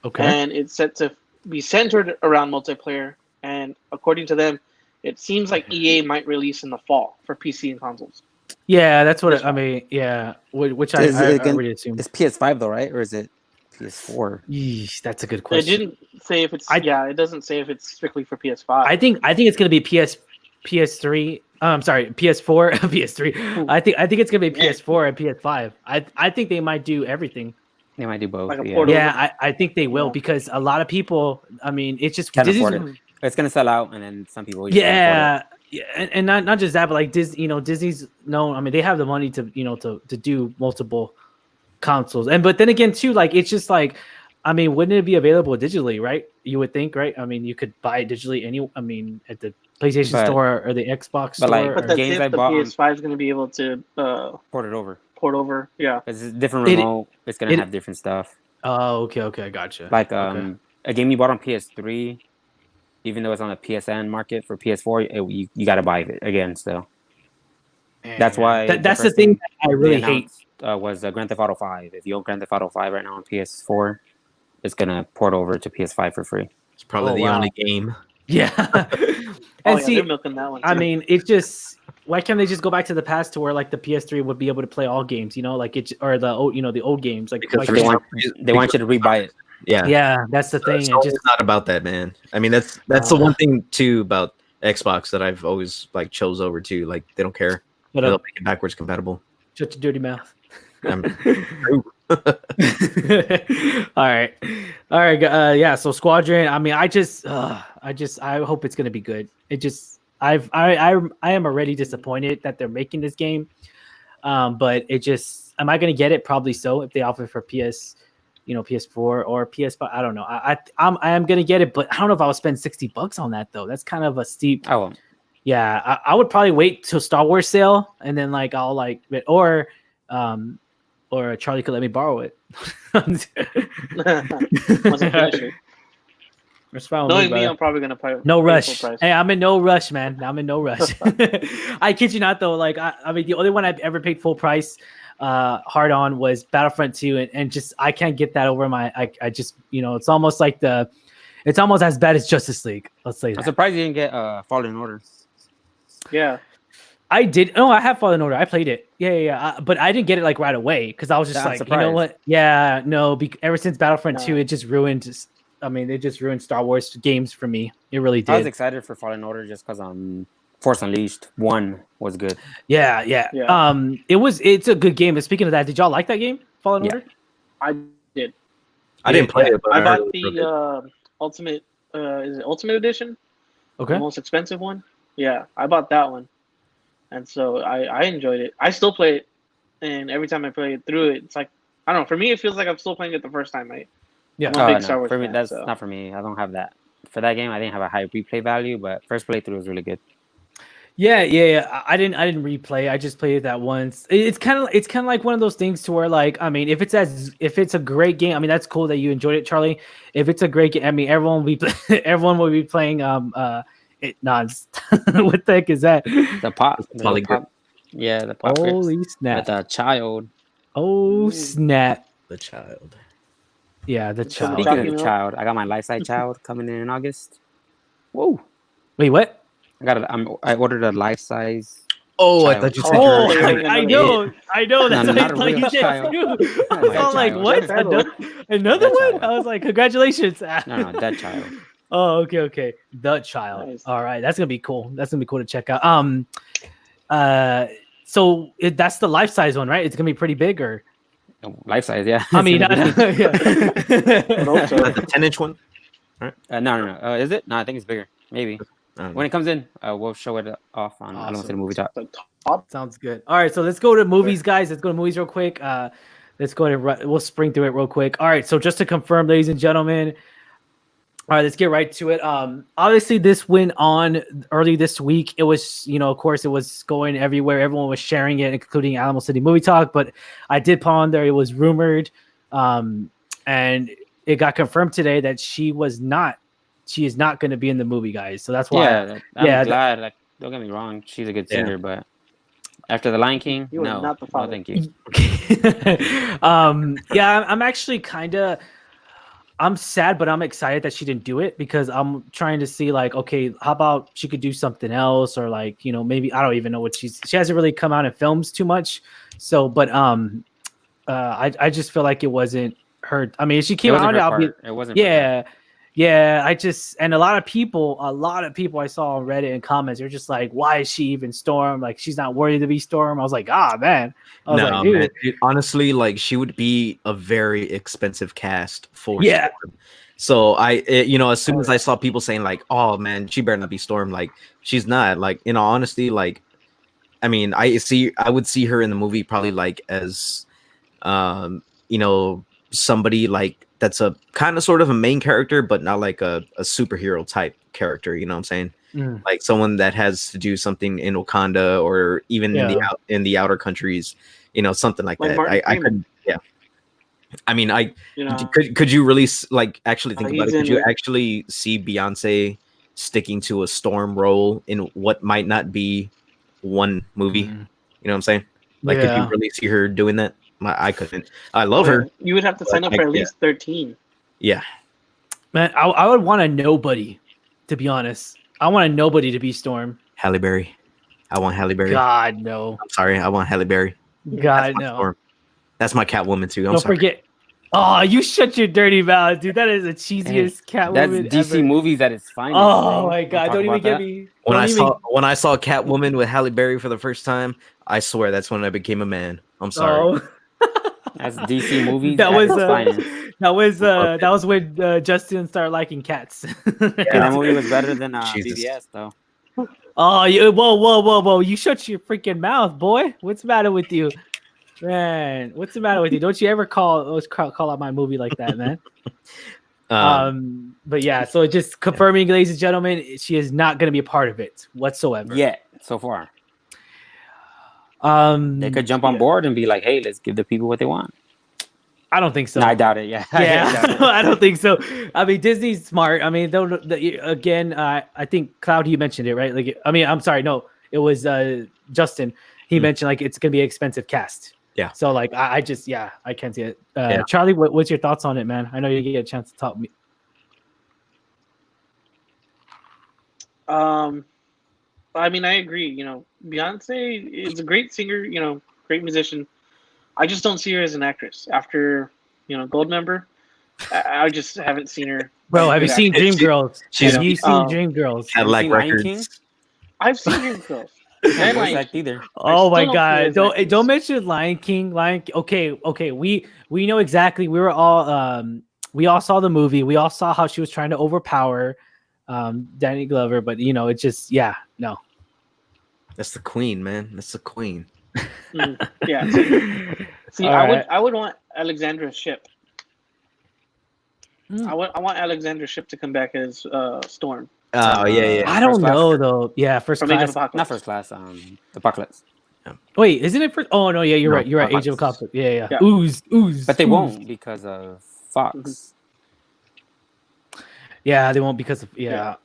Okay. And it's set to be centered around multiplayer. And according to them, it seems like EA might release in the fall for PC and consoles. Yeah, that's what I mean. Yeah, which I already assumed. It's PS5 though, right? Or is it PS4? Yeesh, that's a good question. It didn't say if it's. It doesn't say if it's strictly for PS5. I think it's gonna be PS3. I'm sorry, PS4, PS3. I think it's gonna be PS4 and PS5. I think they might do everything. They might do both. Like I think they will because a lot of people. I mean, it's just can't afford it. It's gonna sell out, and then some people. Yeah, and not just that, but like Disney's known. I mean, they have the money to to do multiple consoles, but then again too, like it's just like, I mean, wouldn't it be available digitally, right? You would think, right? I mean, you could buy it digitally at the PlayStation Store or the Xbox Store. But that's if the PS5 is going to be able to port it over. port over. Yeah. It's a different It- remote. It's gonna it- have different stuff. Oh, okay, gotcha. Like Okay. a game you bought on PS3, even though it's on the PSN market for PS4, you got to buy it again. So that's why that's the thing that I really hate. Was Grand Theft Auto 5. If you own Grand Theft Auto 5 right now on PS4, it's gonna port over to PS5 for free. It's probably Oh, the wow. only game. Yeah. Oh, And yeah, see, they're milking that one. I too. mean, it's just why can't they just go back to the past to where like the PS3 would be able to play all games, like it or the old, the old games, like Because why for They can't- want they want you to rebuy it. Yeah. yeah, that's the thing. It Sony's just not about that, man. I mean, that's the one thing too about Xbox that I've always like chose over to. Like they don't care. What They'll up? make it backwards compatible. Shut your dirty mouth. I'm- all right. Yeah. So Squadron. I mean, I hope it's gonna be good. It just, I am already disappointed that they're making this game. But it just, am I gonna get it? Probably so. If they offer for PS4 or PS5, I don't know. I am gonna get it, but I don't know if I'll spend $60 on that though. That's kind of a steep. I won't. Yeah, I would probably wait till Star Wars sale and then like I'll like or Charlie could let me borrow it. Once I finish it. It's fine with Knowing me, brother. I'm probably gonna pay. No pay rush. full price. Hey, I'm in no rush, man. I'm in no rush. I kid you not though. Like I mean, the only one I've ever paid full price hard on was Battlefront 2, and just I can't get that over my. I just it's almost like it's almost as bad as Justice League. Let's say I'm that. surprised you didn't get Fallen Order. Yeah. I did. Oh, I have Fallen Order. I played it. Yeah. But I didn't get it like right away because I was just I'm like, you know surprised. what? Yeah, no. Ever since Battlefront 2, No. it just ruined. I mean, it just ruined Star Wars games for me. It really I was did. excited for Fallen Order just because Force Unleashed 1 was good. Yeah. Yeah. It's a good game. And speaking of that, did y'all like that game, Fallen Yeah. Order? I did. I didn't play it, but I heard bought it was real good. the Ultimate. Is it Ultimate Edition? Okay. The most expensive one. Yeah, I bought that one, and so I enjoyed it. I still play it, and every time I play it through it, it's like I don't know. For me, it feels like I'm still playing it the first time. Yeah. I'm a big no, Star Wars for me, fan, that's so. not for me. I don't have that. For that game, I didn't have a high replay value, but first playthrough was really good. Yeah. I didn't replay. I just played it that once. It's kind of like one of those things to where like, I mean, if it's a great game, I mean, that's cool that you enjoyed it, Charlie. If it's a great game, I mean, everyone will be playing what the heck is that? The pop, Probably good. yeah, the pop. grips Holy with snap! the child. Oh snap! The child. Yeah, the Speaking child. Speaking Chocolate of milk? child, I got my life-size child coming in August. Whoa! Wait, what? I ordered a life-size. Oh, I Child. thought you said Oh, you were yeah. I know. That's No, what not a like real you said child. too. I Not was a all like, child. what? Another That one? child. I was like, congratulations. No, that child. Oh, okay. The child. Nice. All right, that's gonna be cool. That's gonna be cool to check out. So that's the life size one, right? It's gonna be pretty big, or Life-size, yeah. I mean, I hope so. the 10-inch one. no. Is it? No, I think it's bigger. Maybe. I don't know. When it comes in, we'll show it off on. I don't want to say the movie top. The top. sounds good. All right, so let's go to movies, guys. Let's go to movies real quick. Let's go to we'll spring through it real quick. All right, so just to confirm, ladies and gentlemen. All right, let's get right to it. Obviously, this went on early this week. It was, of course, it was going everywhere. Everyone was sharing it, including Alamo City Movie Talk. But I did put on there. It was rumored, and it got confirmed today that she is not going to be in the movie, guys. So that's why. Yeah, I'm yeah, glad. Like, don't get me wrong, she's a good Yeah. singer, but after The Lion King, You are no, not the no, father. thank you. Yeah, I'm actually I'm sad, but I'm excited that she didn't do it because I'm trying to see like, okay, how about she could do something else, or like, maybe I don't even know what she hasn't really come out in films too much. So, but I just feel like it wasn't her. I mean, if she came out, I'll be It wasn't. for her. yeah. And a lot of people I saw on Reddit and comments, they're just like, why is she even Storm? Like, she's not worthy to be Storm. I was like, man. I was like, dude. Man, honestly, like she would be a very expensive cast for Yeah. Storm. So as soon as I saw people saying like, "Oh man, she better not be Storm," like she's not. Like in all honesty, like I mean, I would see her in the movie probably like as, somebody like that's a kind of sort of a main character, but not like a superhero type character. You know what I'm saying? Mm. Like someone that has to do something in Wakanda or even in the outer countries, something like Like that. Martin I Freeman. couldn't. Yeah. I mean, You know, could you really like actually think about he's it? Could in you it. actually see Beyonce sticking to a Storm role in what might not be one movie? You know what I'm saying? Like, could you Yeah. really see her doing that? I couldn't. I love her. You would have to sign up for at least 13. Yeah. Man, I would want a nobody, to be honest. I want a nobody to be Storm. Halle Berry. I want Halle Berry. God, no. I'm sorry. I want Halle Berry. God, my no. Storm. That's my Catwoman too. I'm Don't sorry. forget. Oh, you shut your dirty mouth, dude. That is the cheesiest Catwoman That's DC ever. movies at its finest. Oh bro. my Don't God! talk Don't even about get that. me. When I saw Catwoman with Halle Berry for the first time, I swear that's when I became a man. I'm sorry. That's DC movies That at was its finest. that was when Justin started liking cats. That movie was better than Jesus. BBS though. Oh, whoa! You shut your freaking mouth, boy. What's the matter with you, man? What's the matter with you? Don't you ever call out my movie like that, man? But yeah, so just confirming, ladies and gentlemen, she is not going to be a part of it whatsoever. Yet so far, they could jump on board and be like, "Hey, let's give the people what they want." I don't think so. No, I doubt it. Yeah, Yeah, I don't think so. I mean, Disney's smart. I mean, again, I think Cloud, you mentioned it, right? Like, I mean, I'm sorry, no, it was Justin. He mentioned like it's gonna be an expensive cast. Yeah. So like, I just, I can't see it. Charlie, what's your thoughts on it, man? I know you get a chance to talk me. I mean, I agree. Beyonce is a great singer. Great musician. I just don't see her as an actress. After Goldmember, I just haven't seen her. Bro, have you seen Dreamgirls? Have you seen Oh. Dreamgirls? Cadillac seen Lion King? Records. I've seen Dreamgirls. Can't And voice Lion act King. either. Oh my still don't see her God! as an actress. Don't mention Lion King. Okay. We know exactly. We were all we all saw the movie. We all saw how she was trying to overpower Danny Glover, but it just no. That's the queen, man. That's the queen. Yeah. See, All I right. would want Alexandra Shipp. I want Alexandra Shipp to come back as Storm Oh yeah. I don't First Class? know though. Yeah, first from Age of class. Apocalypse. Not First Class. Apocalypse. Wait, isn't it first? Oh no, yeah, you're No, right. You're right. Age of Apocalypse. Apocalypse. Yeah. Yeah. Ooze. But they ooze. won't because of Fox. Yeah, they won't because of Yeah.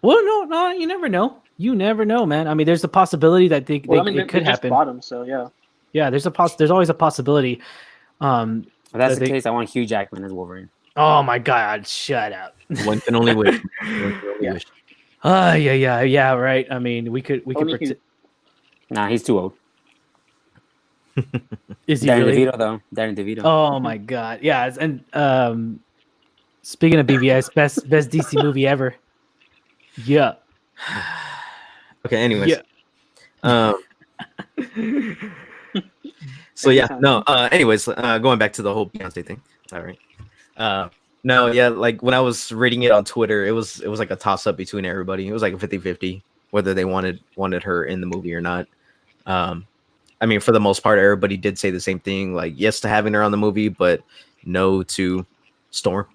Well, no, you never know. You never know, man. I mean, there's a possibility that it They could just happen. bought him, so yeah. Yeah, there's always a possibility. If that's But the case, I want Hugh Jackman as Wolverine. Oh my God, shut up. One can only wish. One can only wish. Yeah, right. I mean, we could Only pretend. Nah, he's too old. Is he Danny really? DeVito though. Danny DeVito. Oh my God, yeah. And speaking of BVS, best DC movie ever. Yeah. Okay. Anyways. Yeah. So yeah, no. Anyways, going back to the whole Beyonce thing. All right. No, yeah, like when I was reading it on Twitter, it was like a toss up between everybody. It was like a 50-50 whether they wanted her in the movie or not. I mean, for the most part, everybody did say the same thing, like yes to having her on the movie, but no to Storm.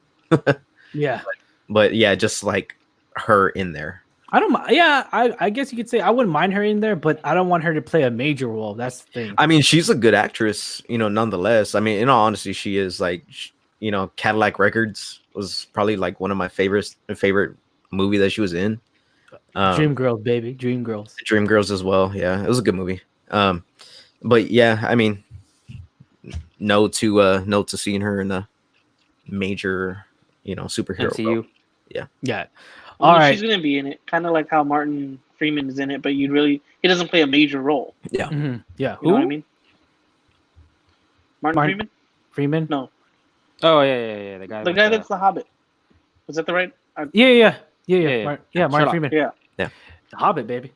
Yeah. But yeah, just like her in there. I don't mind. Yeah, I guess you could say I wouldn't mind her in there, but I don't want her to play a major role. That's the thing. I mean, she's a good actress, nonetheless. I mean, in all honesty, she is like, Cadillac Records was probably like one of my favorite movie that she was in. Dreamgirls, baby. Dreamgirls. Dreamgirls as well. Yeah, it was a good movie. But yeah, I mean, no to seeing her in a major, superhero MCU. role. Yeah. All All right. She's gonna be in it, kind of like how Martin Freeman is in it, but he doesn't play a major role. Yeah. Mhm. Yeah. You know what I mean? Martin Freeman? Freeman? No, Oh yeah. The guy. the guy that's the Hobbit. Was that the right? Yeah. Yeah. Martin Sherlock. Freeman. Yeah. The Hobbit, baby.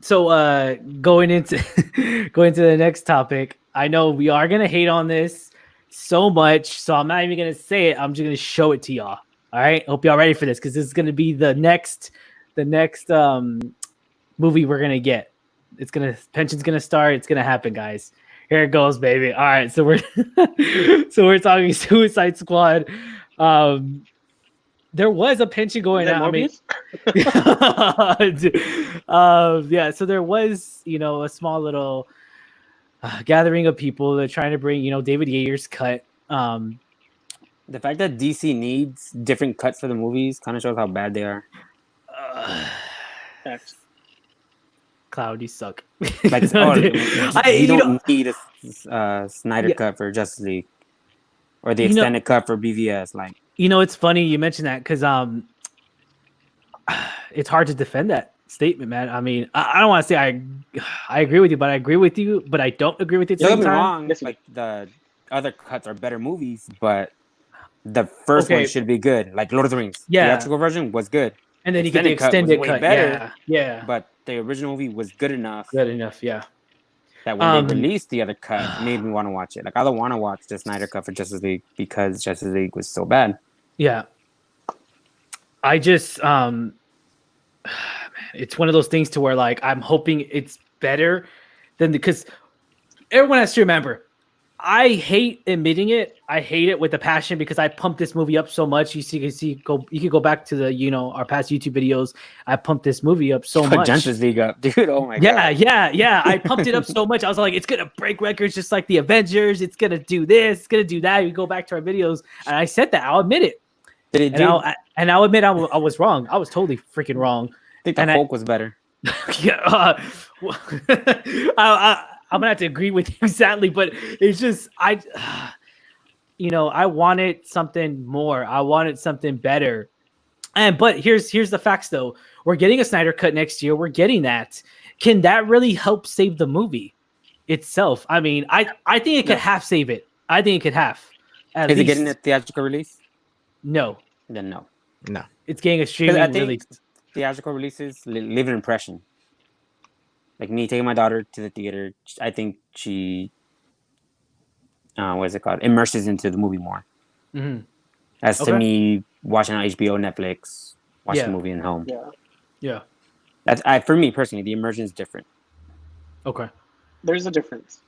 So going into the next topic, I know we are gonna hate on this so much, so I'm not even gonna say it. I'm just gonna show it to y'all. All right, hope y'all ready for this because this is gonna be the next movie we're gonna get. Pension's gonna start. It's gonna happen, guys. Here it goes, baby. All right, so we're talking Suicide Squad. There was a pension going Is that on. I mean, Morbius? yeah, so there was, a small little gathering of people. They're trying to bring, David Ayer's cut. The fact that DC needs different cuts for the movies kind of shows how bad they are. Facts. Cloud, you suck. Like, you don't need a Snyder cut for Justice League or the extended cut for BVS. Like, it's funny you mentioned that because it's hard to defend that statement, man. I mean, I don't want to say I agree with you, but I agree with you, but I don't agree with you at the don't same get me time. wrong. Like the other cuts are better movies, but the first one should be good. Like Lord of the Rings, the theatrical version was good, and then you get the extended cut. Better. Yeah. But the original movie was good enough. Yeah. That when they released the other cut, made me want to watch it. Like I don't want to watch the Snyder cut for Justice League because Justice League was so bad. Yeah. I just it's one of those things to where like I'm hoping it's better than because everyone has to remember. I hate admitting it. I hate it with a passion because I pumped this movie up so much. You can go back to the our past YouTube videos. I pumped this movie up so much. Justice League up, dude. Oh my god. Yeah. I pumped it up so much. I was like, it's gonna break records just like the Avengers. It's gonna do this. It's gonna do that. You go back to our videos, and I said that. I'll admit it. Did it do? I'll admit I was wrong. I was totally freaking wrong. I think the Hulk was better. Yeah. I'm gonna have to agree with you exactly, but it's just I wanted something more. I wanted something better. But here's the facts though. We're getting a Snyder cut next year. We're getting that. Can that really help save the movie itself? I mean, I think it could half save it. I think it could half. Is it getting a theatrical release? No. Then no. It's getting a streaming release. Theatrical releases leave an impression. Like me taking my daughter to the theater, I think she, what is it called? Immerses into the movie more. Mm-hmm. As to me watching on HBO, Netflix, watching the movie at home. Yeah. That's for me personally. The immersion is different. Okay. There's a difference.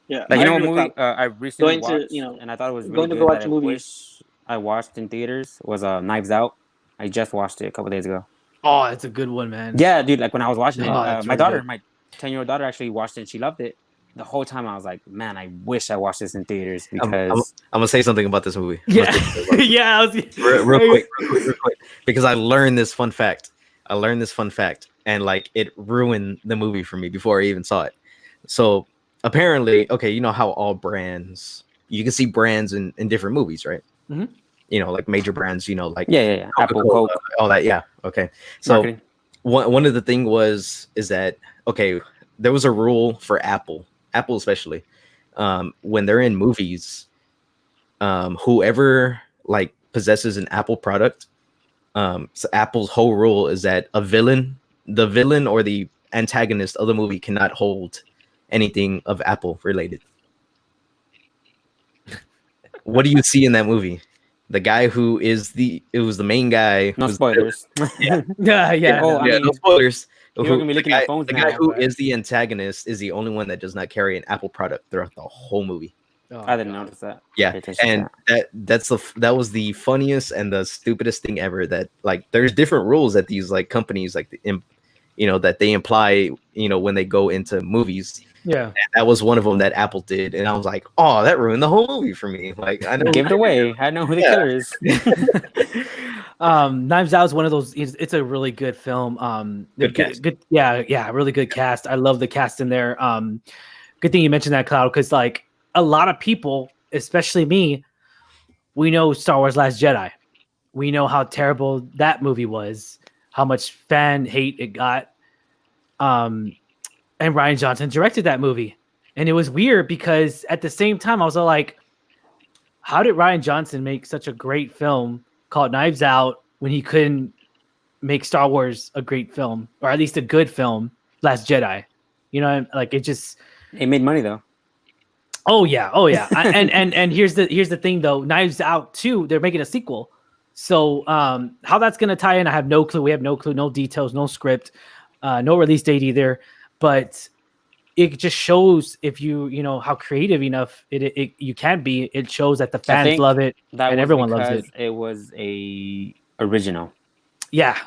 Yeah. Like what movie I recently watched, and I thought it was really going to go watch movies. Wish I watched in theaters was Knives Out. I just watched it a couple days ago. Oh, it's a good one, man. Yeah, dude. Like when I was watching it, my really daughter, good. my 10-year-old daughter, actually watched it and she loved it. The whole time I was like, man, I wish I watched this in theaters because I'm gonna say something about this movie. Yeah, yeah. Real quick, because I learned this fun fact. And like it ruined the movie for me before I even saw it. So apparently, okay, you know how all brands, you can see brands in different movies, right? Mm-hmm. Like major brands, like yeah. Apple, Coke, all that. Yeah. Okay. So marketing. one of the thing is that, okay, there was a rule for Apple especially, when they're in movies, whoever like possesses an Apple product, so Apple's whole rule is that the villain or the antagonist of the movie cannot hold anything of Apple related. What do you see in that movie? The guy who is the main guy. No spoilers. Yeah. No spoilers. You're gonna be looking at phones the now, guy who but... is the antagonist is the only one that does not carry an Apple product throughout the whole movie. Oh, I didn't notice that. Yeah, and that was the funniest and the stupidest thing ever. That like there's different rules that these like companies like that they imply when they go into movies. Yeah, and that was one of them that Apple did, and I was like, oh, that ruined the whole movie for me. Like I know, give it away. I know who the killer is. Knives Out is one of those. It's a really good film. Good cast. Really good cast. I love the cast in there. Good thing you mentioned that, Cloud, because like a lot of people, especially me, we know Star Wars: Last Jedi. We know how terrible that movie was, how much fan hate it got. And Rian Johnson directed that movie. And it was weird because at the same time, I was like, how did Rian Johnson make such a great film called Knives Out when he couldn't make Star Wars a great film, or at least a good film, Last Jedi? Like it just... It made money though. Oh yeah. and here's the thing though, Knives Out 2, they're making a sequel. So how that's going to tie in, I have no clue. We have no clue, no details, no script, no release date either. But it just shows if you how creative enough you can be. It shows that the fans love it and everyone loves it. It was a original. Yeah.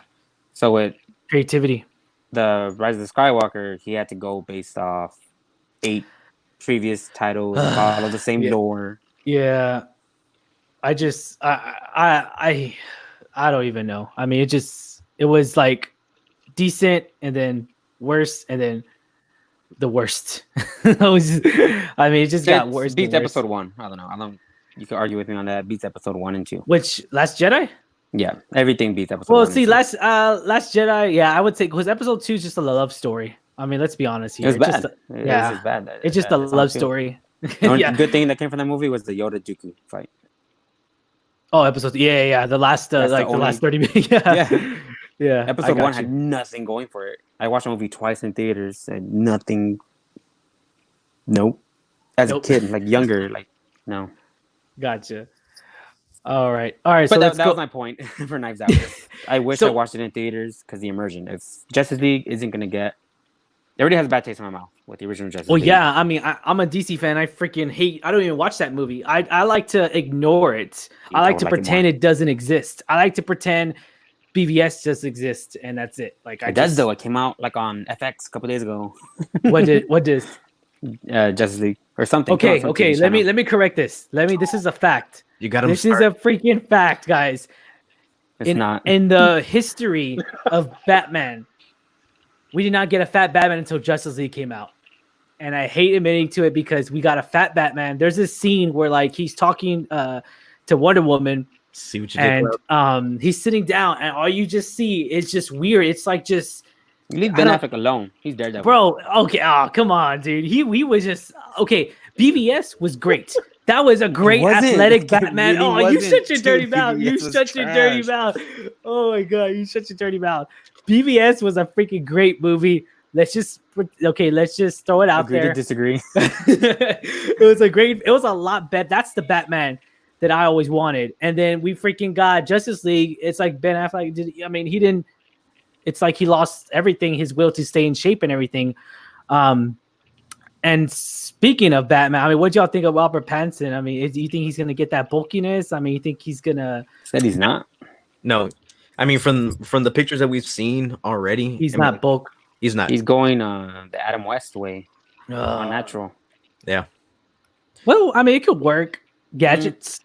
So creativity. The Rise of the Skywalker, he had to go based off 8 previous titles, follow the same lore. Yeah, I just I don't even know. I mean, it was like decent and then worse and then the worst. I mean, it just got worse. It beats episode 1. I don't know. You can argue with me on that. It beats episode 1 and 2. Which Last Jedi? Yeah, everything beats episode 1. Well, see, Last Jedi. Yeah, I would say because episode 2 is just a love story. I mean, let's be honest here. It was bad. Just It was just bad. It's just a love story. The only good thing that came from that movie was the Yoda Dooku fight. Oh, episode. Yeah. The last the last 30 minutes. Yeah. Episode 1 had nothing going for it. I watched the movie twice in theaters and nothing. Nope. As a kid, like younger, like no. Gotcha. All right. But so that was my point for Knives Out. I wish I watched it in theaters because the immersion. If Justice League isn't gonna get, it already has a bad taste in my mouth with the original Justice League. Well, yeah. I mean, I'm a DC fan. I freaking hate. I don't even watch that movie. I like to ignore it. I like to pretend it doesn't exist. I like to pretend BVS just exists and that's it. Like it does though. It came out like on FX a couple days ago. What did? Justice League or something. Okay. Let me correct this. This is a fact. You got This is a freaking fact, guys. It's not in the history of Batman. We did not get a fat Batman until Justice League came out. And I hate admitting to it because we got a fat Batman. There's this scene where like he's talking to Wonder Woman. See what you did. And he's sitting down and all you just see is just weird. It's like just you leave Ben Affleck alone. He's Daredevil. Bro, okay. Oh, come on, dude. We was just okay. BVS was great. That was a great athletic Batman. Really you shut your dirty mouth. You shut your dirty mouth. Oh my god, you shut your dirty mouth. BVS was a freaking great movie. Let's just throw it out Agree there. To disagree. It was a lot better. That's the Batman that I always wanted. And then we freaking got Justice League. It's like Ben Affleck he didn't. It's like he lost everything, his will to stay in shape and everything. And speaking of Batman, I mean, what do y'all think of Robert Pattinson? I mean, do you think he's gonna get that bulkiness? I mean, you think he's gonna? Said he's not. No, I mean from the pictures that we've seen already, he's not bulk. He's not. He's going the Adam West way, unnatural. Yeah. Well, I mean, it could work. Gadgets.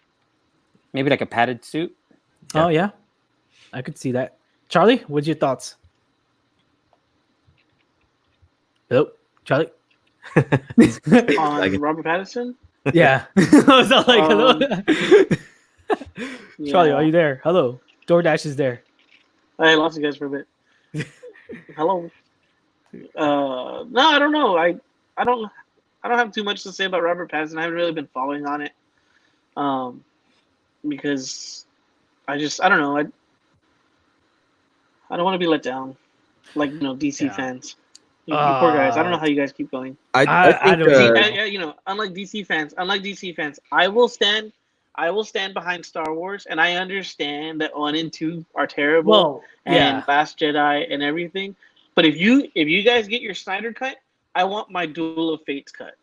Maybe like a padded suit. Yeah. Oh yeah, I could see that. Charlie, what's your thoughts? Oh, Charlie. On Robert Pattinson? Yeah. I was all like, hello. Charlie, are you there? Hello. DoorDash is there. I lost you guys for a bit. Hello. No, I don't know. I don't have too much to say about Robert Pattinson. I haven't really been following on it. Because I don't know. I don't want to be let down. Like, DC fans. You poor guys. I don't know how you guys keep going. I think, unlike DC fans, I will stand behind Star Wars, and I understand that 1 and 2 are terrible, and Last Jedi and everything. But if you guys get your Snyder cut, I want my Duel of Fates cut.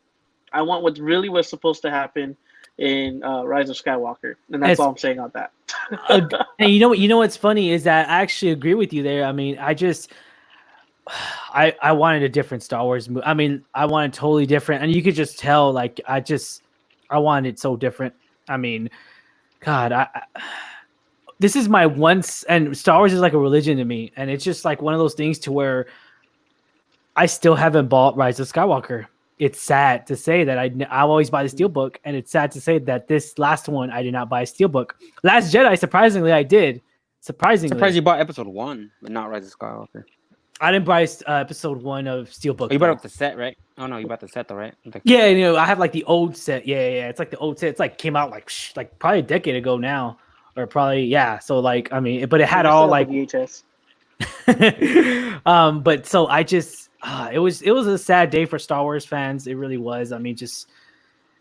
I want what really was supposed to happen in Rise of Skywalker, and that's all I'm saying on that. And you know what's funny is that I actually agree with you there. I mean, I wanted a different Star Wars movie. I mean, I wanted totally different, and you could just tell. Like, I wanted it so different. I mean, God, this is my once, and Star Wars is like a religion to me, and it's just like one of those things to where I still haven't bought Rise of Skywalker. It's sad to say that I always buy the Steelbook, and it's sad to say that this last one I did not buy a Steelbook. Last Jedi, surprisingly, I did. Surprised you bought episode 1, but not Rise of Skywalker. I didn't buy episode 1 of Steelbook. Oh, you bought up the set, right? Oh no, you bought the set though, right? Yeah, I have like the old set. Yeah. It's like the old set. It's like came out like probably a decade ago now, or probably So like, I mean, but it had all like VHS. But so I just it was a sad day for Star Wars fans. It really was. I mean,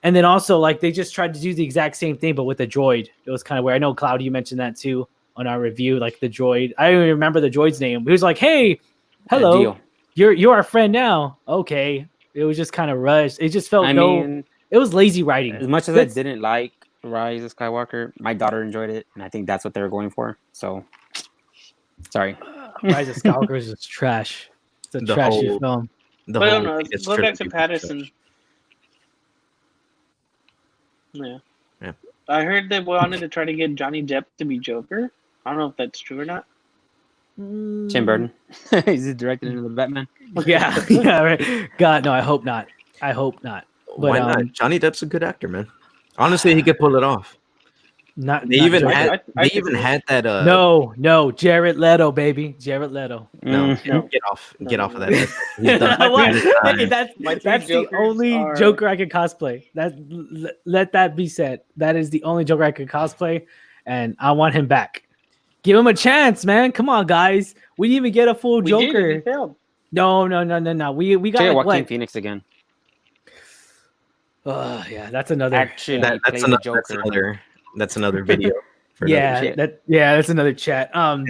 and then also like they just tried to do the exact same thing, but with a droid. It was kind of weird. I know Cloud, you mentioned that too on our review. Like the droid, I don't even remember the droid's name. He was like, "Hey, hello, you're our friend now." Okay, it was just kind of rushed. It just felt it was lazy writing. As much as I didn't like Rise of Skywalker, my daughter enjoyed it, and I think that's what they were going for. So, sorry. Rise of Skywalker is just trash. It's a trashy film. But I don't know. Going back to Patterson, Yeah. Yeah. I heard they wanted to try to get Johnny Depp to be Joker. I don't know if that's true or not. Tim Burton. He's directed into the Batman. Yeah, yeah, right. God, no, I hope not. I hope not. But Why not? Johnny Depp's a good actor, man. Honestly, he could pull it off. not They not even Joker. had I could see it. had that No, Jared Leto, baby, Jared Leto. no, No. get off No, of no, that. no. He's done My What? his Hey, time. that's My three that's the Jokers only are- Joker I could cosplay. Let that be said. That is the only Joker I could cosplay, and I want him back. Give him a chance, man. Come on, guys. We didn't even get a full We did, and Joker. he failed. No. We got Say like Joaquin what? Phoenix again. Yeah, that's another. Actually, That's played the another Joker. that's another video. For another Yeah, chat. that's another chat. All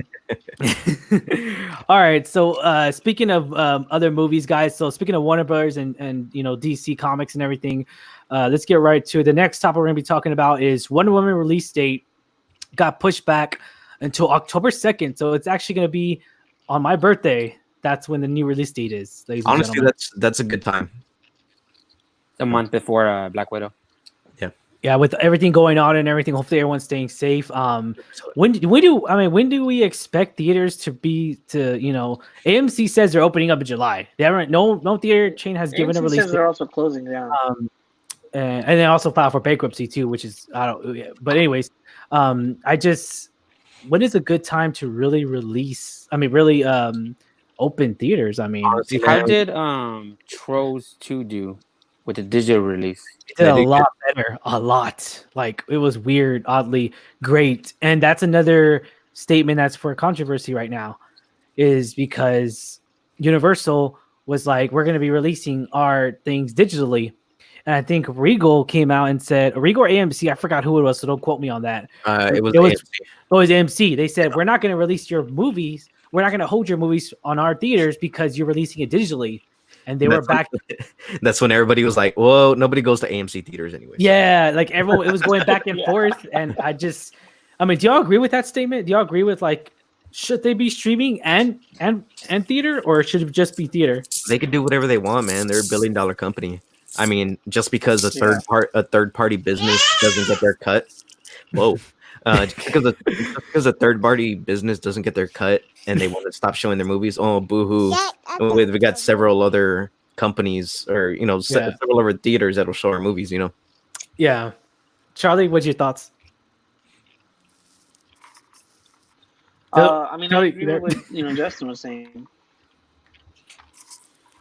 right. So speaking of other movies, guys. So speaking of Warner Brothers and DC Comics and everything, let's get right to it. The next topic we're gonna be talking about is Wonder Woman release date got pushed back until October 2nd. So it's actually gonna be on my birthday. That's when the new release date is, ladies and Honestly, gentlemen. that's a good time. A month before Black Widow. Yeah, with everything going on and everything, hopefully everyone's staying safe. When do we expect theaters to AMC says they're opening up in July. They haven't no theater chain has given a AMC release says date. they're also closing down. And they also filed for bankruptcy too, which is but anyways, when is a good time to really open theaters? I mean, Honestly, How man, did Trolls 2 do with the digital release? it did They a did lot better, a lot. Like it was weird, oddly great, and that's another statement that's for controversy right now, is because Universal was like, we're going to be releasing our things digitally, and I think Regal came out and said, Regal or AMC, I forgot who it was, so don't quote me on that. it was it AMC. was AMC. They said, we're not going to release your movies. We're not going to hold your movies on our theaters because you're releasing it digitally. And they were back. That's when everybody was like, "Well, nobody goes to AMC theaters anyway." Yeah, like everyone, it was going back and Yeah. forth. And I mean, do y'all agree with that statement? Do y'all agree with should they be streaming and theater, or should it just be theater? They can do whatever they want, man. They're $1 billion company. I mean, just because a third party business doesn't get their cut, just because a third party business doesn't get their cut and they want to stop showing their movies, oh boo-hoo. We got several other companies or several other theaters that'll show our movies. Yeah, Charlie, what's your thoughts? I mean, I Charlie, agree there- with what Justin was saying.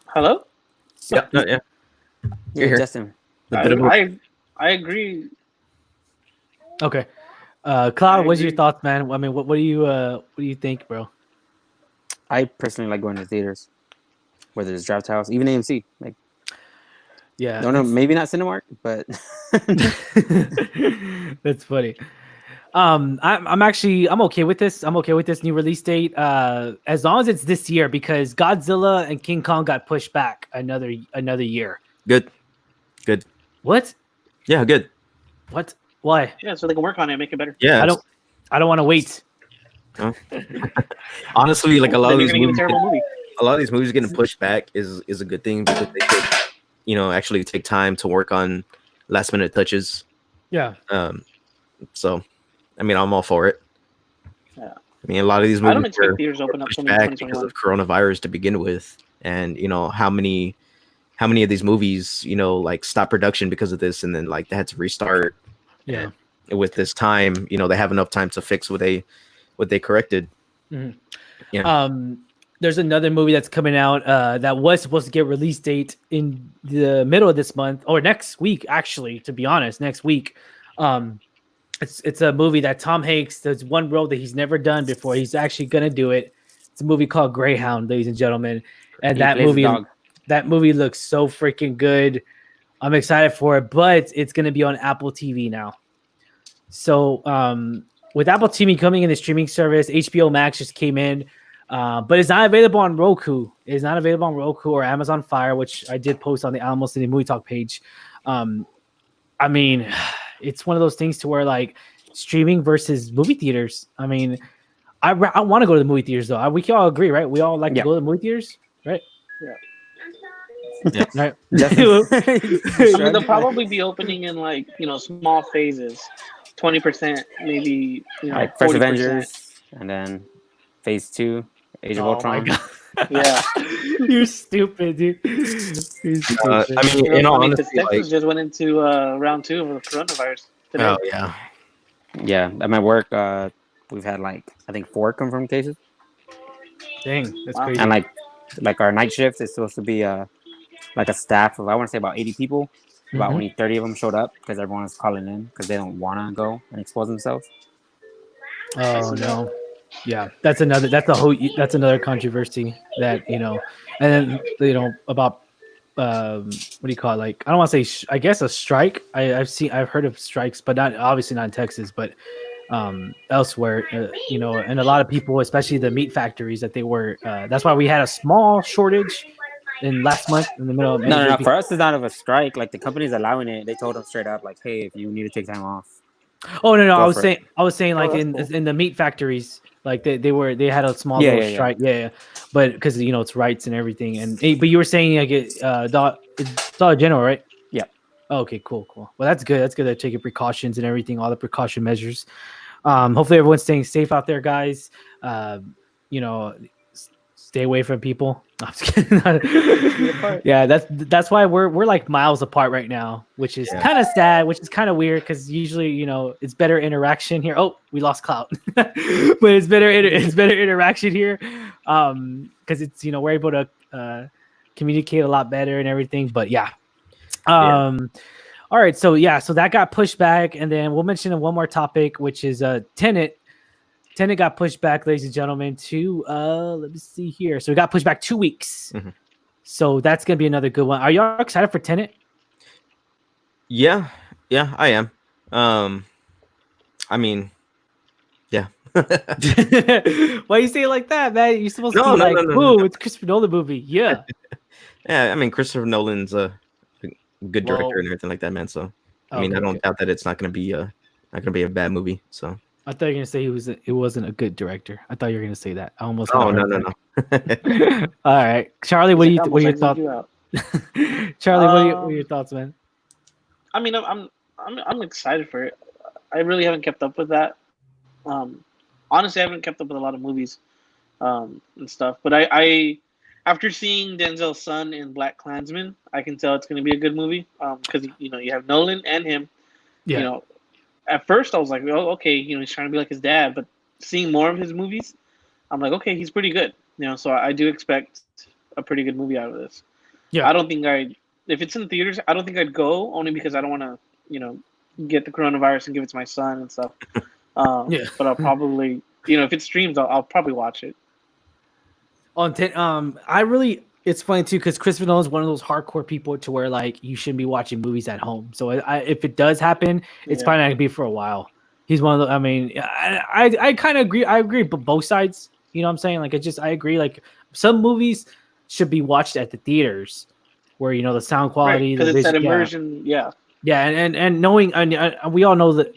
Hello? Yeah. You're here. Justin. I agree. Okay, Cloud, what's your agree. thoughts, man? I mean, what do you think, bro? I personally like going to theaters, whether it's Draft House, even AMC. Like, Yeah, don't know, maybe not Cinemark, but that's funny. I'm okay with this. I'm okay with this new release date, as long as it's this year, because Godzilla and King Kong got pushed back another year. Good. What? Yeah, good. What? Why? Yeah, so they can work on it and make it better. Yeah. I don't want to wait. Honestly, like a lot Then of you're these gonna get a movies, terrible movie. getting pushed back is a good thing because they could, actually take time to work on last minute touches. Yeah. So, I mean, I'm all for it. Yeah. I mean, a lot of these I don't movies expect were theaters to open up pushed so many back because 2021. of coronavirus to begin with, and how many of these movies stop production because of this, and then they had to restart. Yeah. And with this time, they have enough time to fix what they corrected. Mhm. Yeah. There's another movie that's coming out that was supposed to get release date in the middle of this month or next week, actually, to be honest, next week. It's a movie that Tom Hanks, there's one role that he's never done before. He's actually gonna do it. It's a movie called Greyhound, ladies and gentlemen. And He that plays the dog. movie looks so freaking good. I'm excited for it, but it's gonna be on Apple TV now. So with Apple TV coming in the streaming service, HBO Max just came in, but it's not available on Roku. It's not available on Roku or Amazon Fire, which I did post on the Almost City Movie Talk page. I mean, it's one of those things to where streaming versus movie theaters. I mean, I want to go to the movie theaters though. We can all agree, right? We all like to go to the movie theaters, right? Yeah. Right. I mean, they'll probably be opening in like small phases, 20%, maybe like First 40%. Avengers, and then Phase 2, Age of Oh my Ultron. god. Yeah. You're stupid, dude. You're stupid. I mean, You in know, all funny honesty, because Texas like, just went into round 2 of the coronavirus today. oh yeah, Yeah, at my work, we've had like I think 4 confirmed cases, Dang, that's Wow. crazy. and like our night shift is supposed to be like a staff of I want to say about 80 people. About Mhm. only 30 of them showed up because everyone is calling in because they don't want to go and expose themselves. Oh no. Yeah, that's another controversy that and then about what do you call it? Like I don't want to say I guess a strike. I've heard of strikes, but not obviously not in Texas, but elsewhere, and a lot of people, especially the meat factories, that they were. That's why we had a small shortage in last month in the middle of May. No. For us, it's not of a strike. Like the company's allowing it. They told them straight up, like, hey, if you need to take time off. Oh no, Go I for it. was saying like that's in cool. in the meat factories, like they had a small Yeah, little yeah, yeah. strike, yeah. But because it's rights and everything, and but you were saying like Dollar General, right? Yeah. Oh, okay, cool. Well, that's good. That's good. They're taking precautions and everything, all the precaution measures. Hopefully everyone's staying safe out there, guys. You know, stay away from people. I'm just kidding. Yeah, that's why we're like miles apart right now, which is kind of sad, which is kind of weird because usually it's better interaction here. Oh, we lost clout, but it's better interaction here because it's we're able to communicate a lot better and everything. But yeah. All right, so that got pushed back, and then we'll mention one more topic, which is Tenet. Tenet got pushed back, ladies and gentlemen, to let me see here. So it got pushed back 2 weeks. Mm-hmm. So that's gonna be another good one. Are y'all excited for Tenet? Yeah, I am. I mean, yeah. Why you say it like that, man? You're supposed to be No, like, no. It's a Christopher Nolan movie. Yeah. Yeah, I mean, Christopher Nolan's a good director and everything like that, man. So I mean, I don't doubt that it's not gonna be a bad movie. So I thought you were gonna say it wasn't a good director. I thought you were gonna say that. I almost. Oh no. All right, Charlie, what are your thoughts? Charlie, what are your thoughts, man? I mean, I'm excited for it. I really haven't kept up with that. Honestly, I haven't kept up with a lot of movies and stuff. But I after seeing Denzel's son in Black Klansman, I can tell it's going to be a good movie because you have Nolan and him. Yeah. At first I was like, oh, okay, he's trying to be like his dad. But seeing more of his movies, I'm like, okay, he's pretty good. So I do expect a pretty good movie out of this. Yeah. I don't think if it's in theaters, I don't think I'd go only because I don't want to, get the coronavirus and give it to my son and stuff. Yeah. But I'll probably, if it streams, I'll probably watch it. It's funny too because Christopher Nolan's one of those hardcore people to where like you shouldn't be watching movies at home. So if it does happen, it's probably not gonna be for a while. He's one of the. I mean, I kind of agree. I agree, but both sides. You know what I'm saying? Like I agree. Like some movies should be watched at the theaters, where the sound quality, because the it's that vision, immersion. Yeah. Yeah, and knowing, and we all know that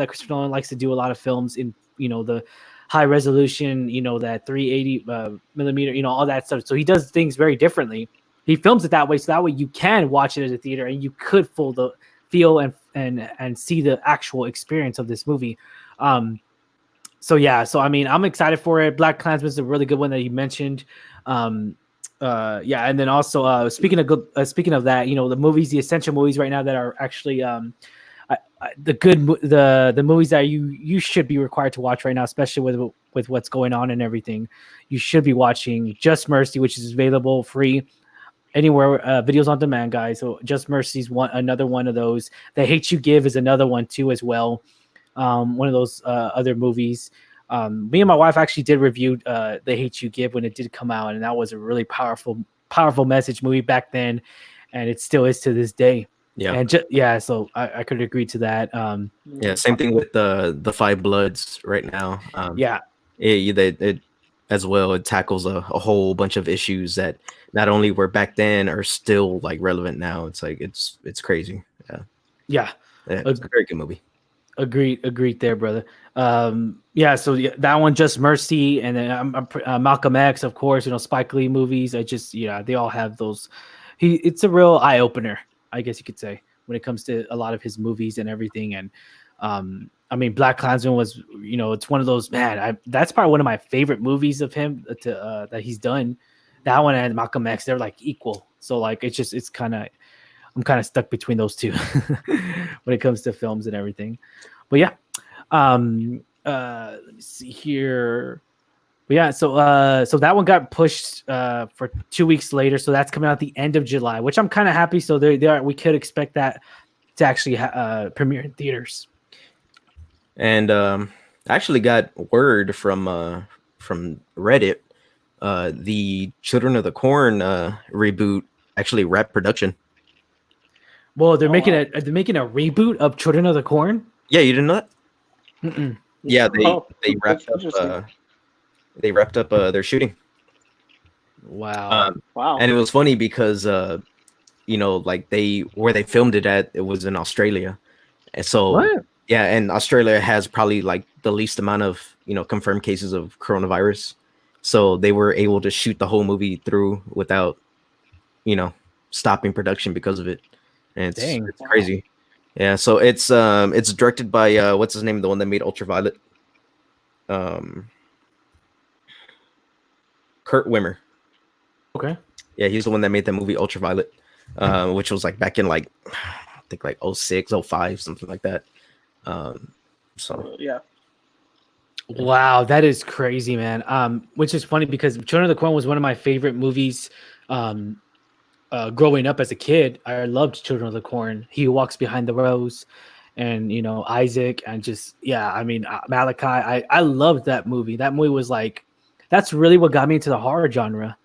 Christopher Nolan likes to do a lot of films in the high resolution, that 380 millimeter, all that stuff. So he does things very differently. He films it that way, so that way you can watch it at a theater and you could feel and see the actual experience of this movie. So I mean, I'm excited for it. Black Klansman is a really good one that you mentioned. And then also speaking of that, the movies, the essential movies right now that are actually the movies that you should be required to watch right now, especially with what's going on and everything. You should be watching Just Mercy, which is available free anywhere, videos on demand, guys. So Just Mercy's another one of those. The Hate You Give is another one too as well. One of those other movies. Me and my wife actually did review The Hate You Give when it did come out, and that was a really powerful message movie back then, and it still is to this day. Yeah. And so I could agree to that. Same thing with the Five Bloods right now. It as well. It tackles a whole bunch of issues that not only were back then are still like relevant now. It's like it's crazy. Yeah. Yeah. It's a very good movie. Agreed there, brother. Yeah, so yeah, that one, Just Mercy, and then Malcolm X, of course. Spike Lee movies. They all have those. It's a real eye opener, I guess you could say, when it comes to a lot of his movies and everything. And I mean, Black Klansman was, it's one of those, man. That's probably one of my favorite movies of him that he's done. That one and Malcolm X, they're like equal. So like, I'm kind of stuck between those two when it comes to films and everything. But yeah, let me see here. But yeah, so that one got pushed for 2 weeks later. So that's coming out the end of July, which I'm kind of happy. So we could expect that to actually premiere in theaters. And I actually got word from Reddit. The Children of the Corn reboot actually wrapped production. Well, they're making a reboot of Children of the Corn. Yeah, you didn't know that? Mm-mm. Yeah, they wrapped up their shooting. Wow. Wow. And it was funny because like where they filmed it at, it was in Australia. And so What? yeah, and Australia has probably like the least amount of confirmed cases of coronavirus. So they were able to shoot the whole movie through without stopping production because of it. And it's crazy. Yeah, so it's directed by what's his name, the one that made Ultraviolet? Kurt Wimmer. Okay. Yeah, he's the one that made the movie Ultraviolet, which was like back in like I think like 06, 05, something like that. So yeah. Wow, that is crazy, man. Which is funny because Children of the Corn was one of my favorite movies. Growing up as a kid, I loved Children of the Corn. He Who Walks Behind the Rose, and Isaac, and Malachi. I loved that movie. That movie was like, that's really what got me into the horror genre.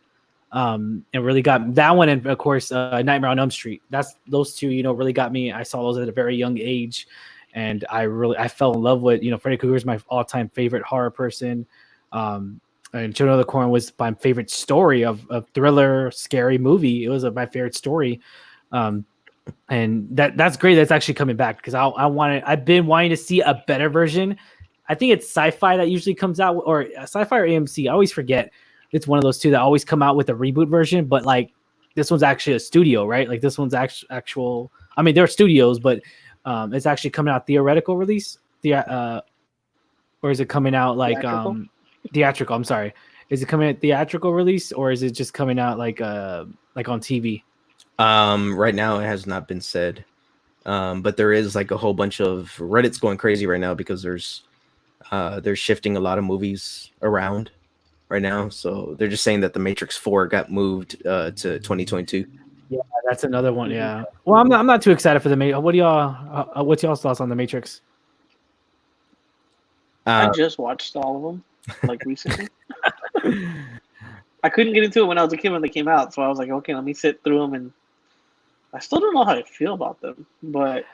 And really got that one, and of course, Nightmare on Elm Street. Those two, really got me. I saw those at a very young age, and I fell in love with Freddy Krueger is my all-time favorite horror person. And Children of the Corn was my favorite story of thriller, scary movie. It was my favorite story. And that's great. That's actually coming back because I've been wanting to see a better version. I think it's Sci-Fi that usually comes out, or Sci-Fi or AMC. I always forget. It's one of those two that always come out with a reboot version, but like this one's actually a studio, right? Like this one's actual. I mean, there are studios, but it's actually coming out theoretical release. Or is it coming out like theatrical? I'm sorry. Is it coming out theatrical release, or is it just coming out like on TV? Right now it has not been said. But there is like a whole bunch of Reddit's going crazy right now because they're shifting a lot of movies around right now. So they're just saying that the Matrix 4 got moved to 2022. Yeah, that's another one. Yeah. Well, I'm not too excited for the Matrix. What's y'all's thoughts on the Matrix? I just watched all of them like recently. I couldn't get into it when I was a kid when they came out, so I was like, okay, let me sit through them, and I still don't know how I feel about them. But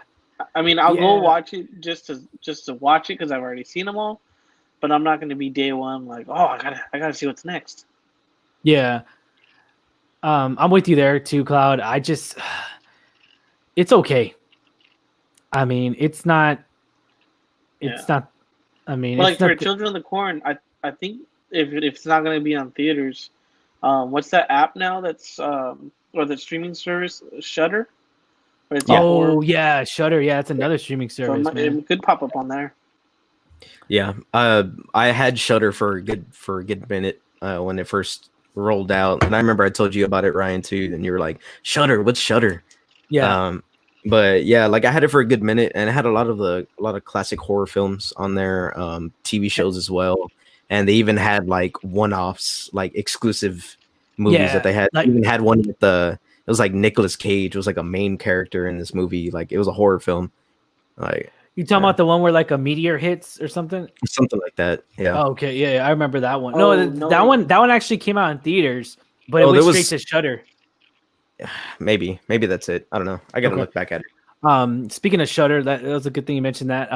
I mean, I'll go watch it just to watch it because I've already seen them all. But I'm not going to be day one like, oh, I gotta see what's next. Yeah. I'm with you there too, Cloud. It's okay. I mean, it's not. I mean, but like for Children of the Corn, I think if it's not going to be on theaters, what's that app now that's or the streaming service Shudder? Yeah, Shudder. Yeah, it's another streaming service. So it could pop up on there. Yeah, I had Shudder for a good minute when it first rolled out, and I remember I told you about it, Ryan, too, and you were like, "Shudder, what's Shudder?" Yeah. But yeah, like I had it for a good minute, and it had a lot of classic horror films on there, TV shows as well, and they even had like one-offs, like exclusive movies that they had. Like, even had one with it was like Nicolas Cage was like a main character in this movie, like it was a horror film. Like you talking about the one where like a meteor hits or something? Something like that. Yeah. Oh, okay. Yeah, I remember that one. That one actually came out in theaters, but it went straight to Shudder. Maybe that's it. I don't know. I gotta look back at it. Speaking of Shudder, that was a good thing you mentioned that.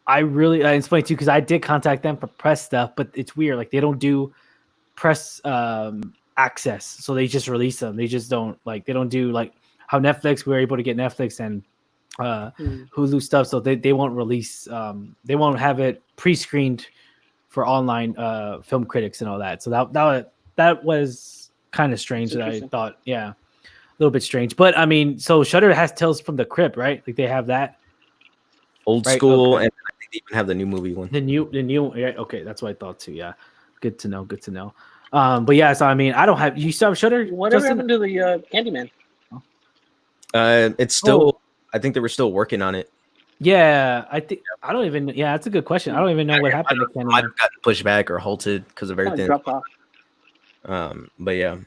I really it's funny too because I did contact them for press stuff, but it's weird. Like they don't do press access, so they just release them. They just don't they don't do like how Netflix we were able to get Netflix and Hulu stuff, so they won't release they won't have it pre-screened for online film critics and all that. So that was kind of strange. That I thought, yeah, a little bit strange. But I mean, so Shudder has Tales from the Crypt, right? Like they have that old right? school, Okay. and I think they even have the new movie one. The new, yeah, okay, that's what I thought too. Yeah, good to know. But yeah, so I mean, I don't have. You still have Shudder? Whatever Justin? happened to the Candyman? It's still. I think they were still working on it. Yeah, I think I don't even. Yeah, that's a good question. I don't even know what happened to Might Candyman. have gotten pushed back or halted because of Kinda everything. dropped off. But yeah.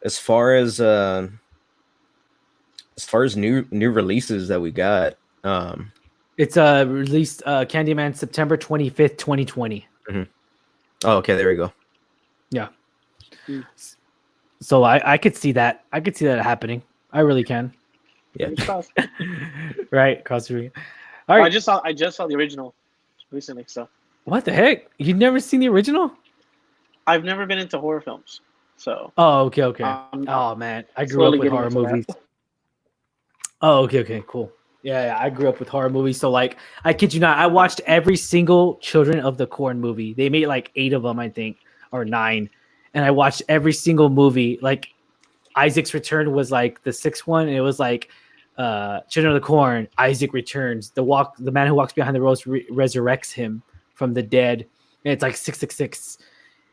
As far as new releases that we got, It's released Candyman September 25th, 2020. oh, okay, there we go. Yeah. So I could see that. I could see that happening. I really can. Yeah. Right, Costa Rica. All Oh, right. I just saw the original recently. So What the heck? You've never seen the original? I've never been into horror films. So Oh, okay. I'm Oh man, I grew slowly up with getting horror into that. movies. Oh, okay, cool. Yeah, I grew up with horror movies. So like, I kid you not, I watched every single Children of the Corn movie. They made like 8 of them, I think, or 9, and I watched every single movie. Like, Isaac's Return was like the 6th one, and it was like Children of the Corn, Isaac Returns. The man who walks behind the rose resurrects him from the dead, and it's like 666.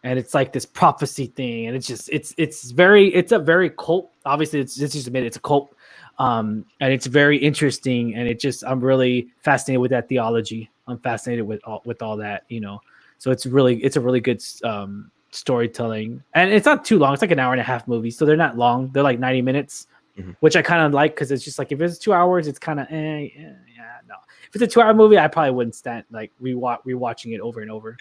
And it's like this prophecy thing, and it's just it's a very cult. Obviously, it's just admit it's a cult, and it's very interesting. And I'm really fascinated with that theology. I'm fascinated with all that, you know. So it's a really good storytelling, and it's not too long. It's like an hour and a half movie, so they're not long. They're like 90 minutes, which I kind of like because it's just like if it's 2 hours, it's kind of no. If it's a 2 hour movie, I probably wouldn't stand like rewatching it over and over.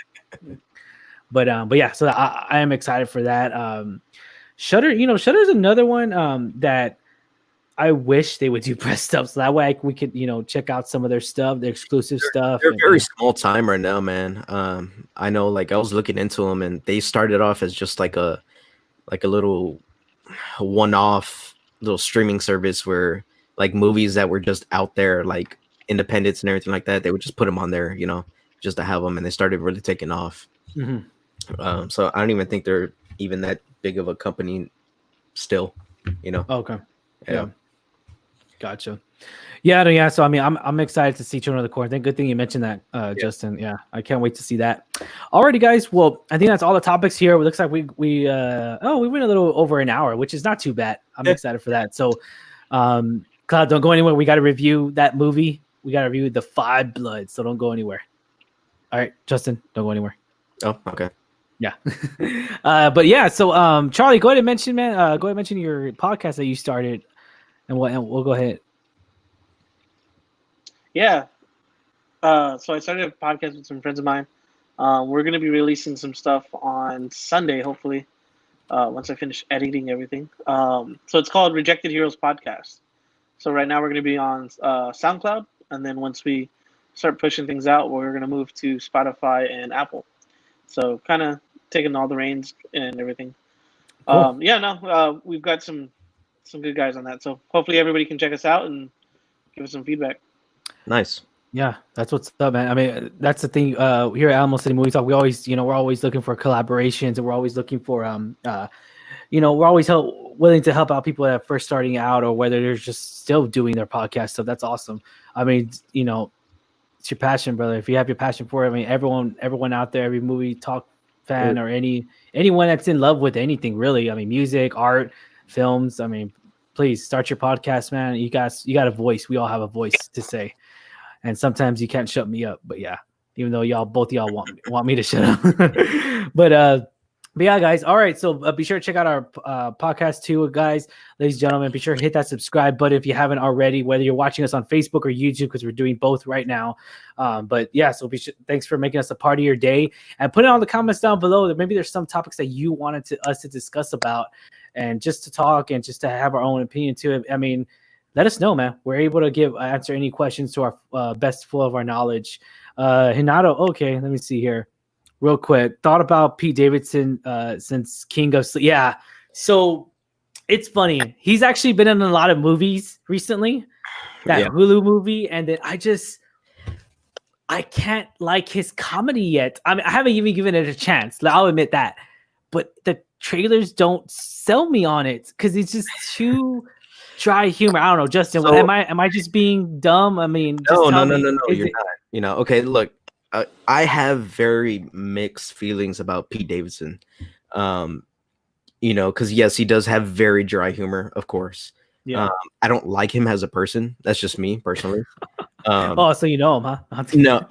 But yeah, so I am excited for that. Shudder, Shudder's another one that I wish they would do press stuff, so that way we could, check out some of their stuff, their exclusive stuff. They're very small time right now, man. I know, like I was looking into them, and they started off as just like a little one-off little streaming service where like movies that were just out there, like independents and everything like that, they would just put them on there, just to have them, and they started really taking off. Mm-hmm. So I don't even think they're even that big of a company still, Okay. Yeah. Gotcha. Yeah. So I mean, I'm excited to see Children of the Corn. Good thing you mentioned that, Justin. Yeah, I can't wait to see that. Alrighty, guys. Well, I think that's all the topics here. It looks like we went a little over an hour, which is not too bad. I'm excited for that. So, Cloud, don't go anywhere. We got to review that movie. We got to review The Five Bloods. So don't go anywhere. All right, Justin, don't go anywhere. Oh, okay. Yeah. But yeah, so Charlie, go ahead and mention, man. Go ahead and mention your podcast that you started, and we'll go ahead. Yeah. So I started a podcast with some friends of mine. We're going to be releasing some stuff on Sunday, hopefully, once I finish editing everything. So it's called Rejected Heroes Podcast. So right now we're going to be on SoundCloud, and then once we start pushing things out, we're going to move to Spotify and Apple. So kind of taking all the reins and everything. Cool. We've got some good guys on that. So hopefully everybody can check us out and give us some feedback. Nice. Yeah, that's what's up, man. I mean, that's the thing. Here at Alamo City Movie Talk, we always, we're always looking for collaborations, and we're always looking for, we're always willing to help out people that are first starting out, or whether they're just still doing their podcast. So that's awesome. I mean, it's your passion, brother. If you have your passion for it, I mean, everyone out there, every movie talk fan, or anyone that's in love with anything, really. I mean, music, art, films. I mean, please start your podcast, man. You got a voice. We all have a voice to say, and sometimes you can't shut me up. But yeah, even though both y'all want me to shut up. But yeah, guys. All right. So be sure to check out our podcast too, guys, ladies and gentlemen. Be sure to hit that subscribe button if you haven't already, whether you're watching us on Facebook or YouTube, because we're doing both right now. But yeah, so thanks for making us a part of your day, and put it on the comments down below that maybe there's some topics that you wanted us to discuss about, and just to talk and just to have our own opinion to it. I mean, let us know, man. We're able to answer any questions to our best full of our knowledge. Hinato, okay, let me see here. Real quick, thought about Pete Davidson since King of Sleep. Yeah, so it's funny. He's actually been in a lot of movies recently. That Hulu movie, and then I can't like his comedy yet. I mean, I haven't even given it a chance. I'll admit that. But the trailers don't sell me on it because it's just too dry humor. I don't know, Justin. So, am I just being dumb? I mean, just no, tell no, me, no, no. is You're it- not. You know, okay. Look, I have very mixed feelings about Pete Davidson. You know, because yes, he does have very dry humor, of course. Yeah. I don't like him as a person. That's just me personally. Oh, so you know him, huh? No.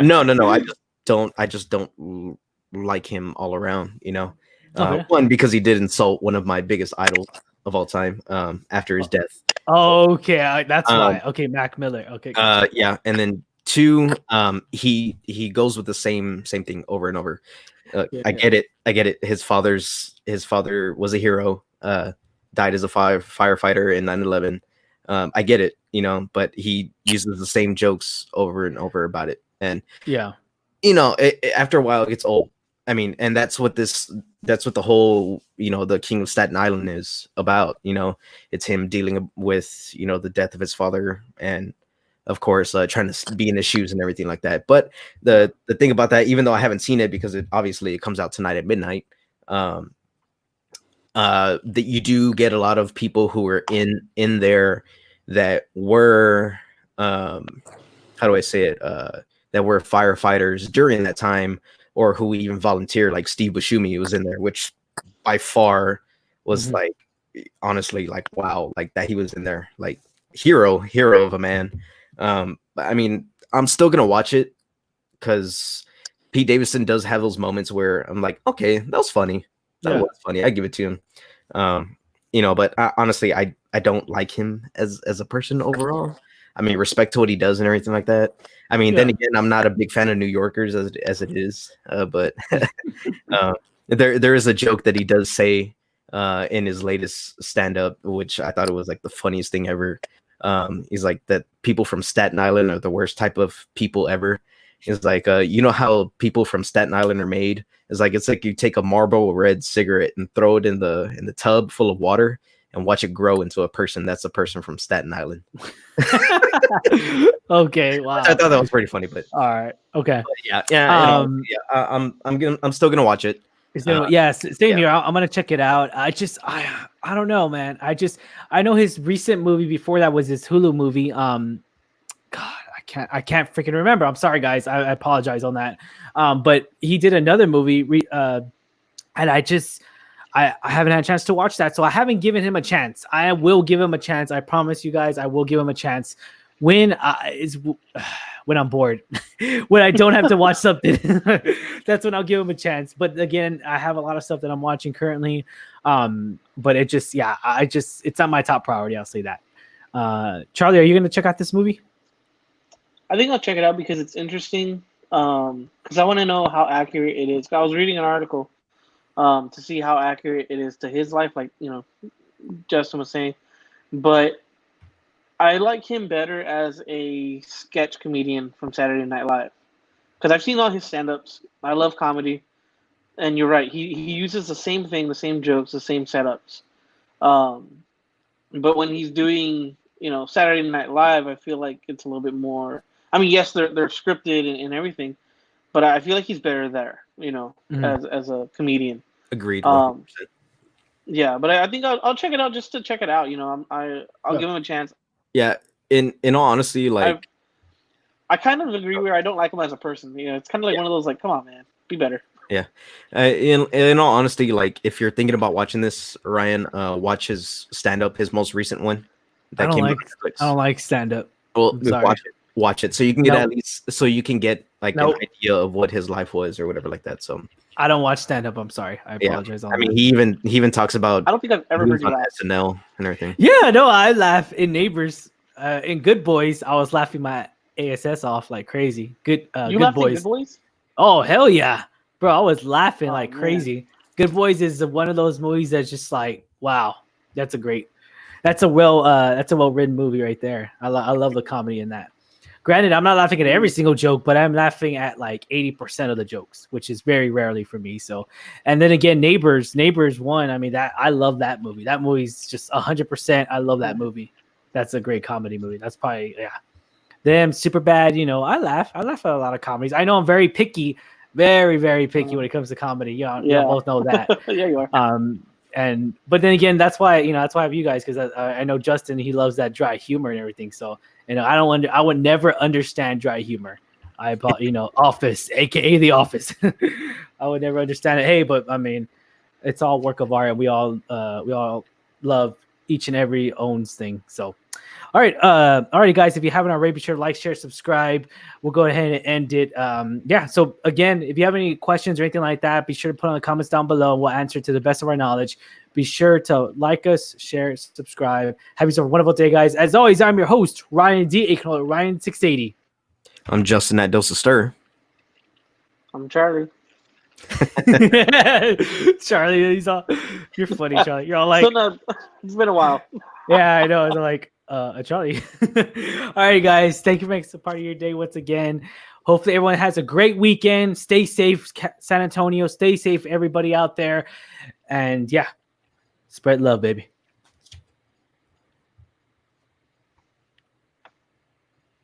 I just don't like him all around. You know, Okay. one because he did insult one of my biggest idols of all time after his death. Okay, that's why. Okay, Mac Miller. Okay. Gotcha. Yeah, and then two, he goes with the same thing over and over. I get it. His father was a hero. Died as a firefighter in 9/11. I get it, you know, but he uses the same jokes over and over about it, and Yeah. you know, after a while it gets old. I mean, and that's what the whole, you know, the King of Staten Island is about. You know, it's him dealing with, you know, the death of his father, and of course trying to be in his shoes and everything like that. But the thing about that, even though I haven't seen it because it comes out tonight at midnight, that you do get a lot of people who are in there that were how do I say it, that were firefighters during that time, or who even volunteered, like Steve Buscemi was in there, which by far was like, honestly, like, wow, like that he was in there, like hero of a man. But I mean, I'm still gonna watch it because Pete Davidson does have those moments where I'm like, okay, that was funny. That was funny. I give it to him. You know, but honestly, I don't like him as a person overall. I mean, respect to what he does and everything like that. I mean, then again, I'm not a big fan of New Yorkers as it is, but there is a joke that he does say in his latest stand-up, which I thought it was like the funniest thing ever. He's like that people from Staten Island are the worst type of people ever. It's like, you know how people from Staten Island are made? It's like you take a Marlboro Red cigarette and throw it in the tub full of water and watch it grow into a person. That's a person from Staten Island. Okay, wow. I thought that was pretty funny, but all right, okay. But yeah. I'm still gonna watch it. Same here. I'm gonna check it out. I don't know, man. I know his recent movie before that was his Hulu movie. God, I can't freaking remember. I'm sorry, guys. I apologize on that. But he did another movie, and I haven't had a chance to watch that, so I haven't given him a chance. I will give him a chance. I promise you guys, I will give him a chance when I'm bored, when I don't have to watch something. That's when I'll give him a chance. But again, I have a lot of stuff that I'm watching currently. But it's not my top priority. I'll say that. Charlie, are you gonna check out this movie? I think I'll check it out because it's interesting. Because I want to know how accurate it is. I was reading an article to see how accurate it is to his life, like, you know, Justin was saying. But I like him better as a sketch comedian from Saturday Night Live. Because I've seen all his stand-ups. I love comedy. And you're right. He uses the same thing, the same jokes, the same setups. But when he's doing, you know, Saturday Night Live, I feel like it's a little bit more... I mean, yes, they're scripted and everything, but I feel like he's better there, you know, as a comedian. Agreed. Yeah, but I think I'll check it out just to check it out. You know, I'll give him a chance. Yeah, in all honesty, like I kind of agree where I don't like him as a person. You know, it's kind of like one of those like, come on, man, be better. Yeah. In all honesty, like if you're thinking about watching this, Ryan, watch his stand-up, his most recent one. I don't like stand-up. Well, watch it so you can get at least like an idea of what his life was or whatever like that. So I don't watch stand-up. I'm sorry. I apologize. I mean, he even talks about. I don't think I've ever heard you laugh. SNL and everything. Yeah, no, I laugh in Neighbors. In Good Boys, I was laughing my ASS off like crazy. Good Boys. Good Boys? Oh hell yeah, bro! I was laughing like crazy. Good Boys is one of those movies that's just like, wow, that's a well written movie right there. I love the comedy in that. Granted, I'm not laughing at every single joke, but I'm laughing at like 80% of the jokes, which is very rarely for me. So, and then again, Neighbors 1. I mean, that I love that movie. That movie's just 100%. I love that movie. That's a great comedy movie. That's probably Them, Superbad. You know, I laugh at a lot of comedies. I know I'm very picky, very very picky when it comes to comedy. Y'all both know that. Yeah, you are. But then again, that's why I have you guys, because I know Justin, he loves that dry humor and everything. So I would never understand dry humor. Office, aka The Office. I would never understand it. Hey, but I mean, it's all work of art, and we all love each and every owns thing. So, all right, guys. If you haven't already, be sure to like, share, subscribe. We'll go ahead and end it. So again, if you have any questions or anything like that, be sure to put in the comments down below. We'll answer to the best of our knowledge. Be sure to like us, share, subscribe. Have yourself a wonderful day, guys. As always, I'm your host, Ryan D. aka Ryan680. I'm Justin at Dose of Stir. I'm Charlie. Charlie, you're funny, Charlie. You're all like, it's been a while. Yeah, I know. It's like Charlie. All right, guys. Thank you for making this a part of your day once again. Hopefully everyone has a great weekend. Stay safe, San Antonio. Stay safe, everybody out there. And spread love, baby.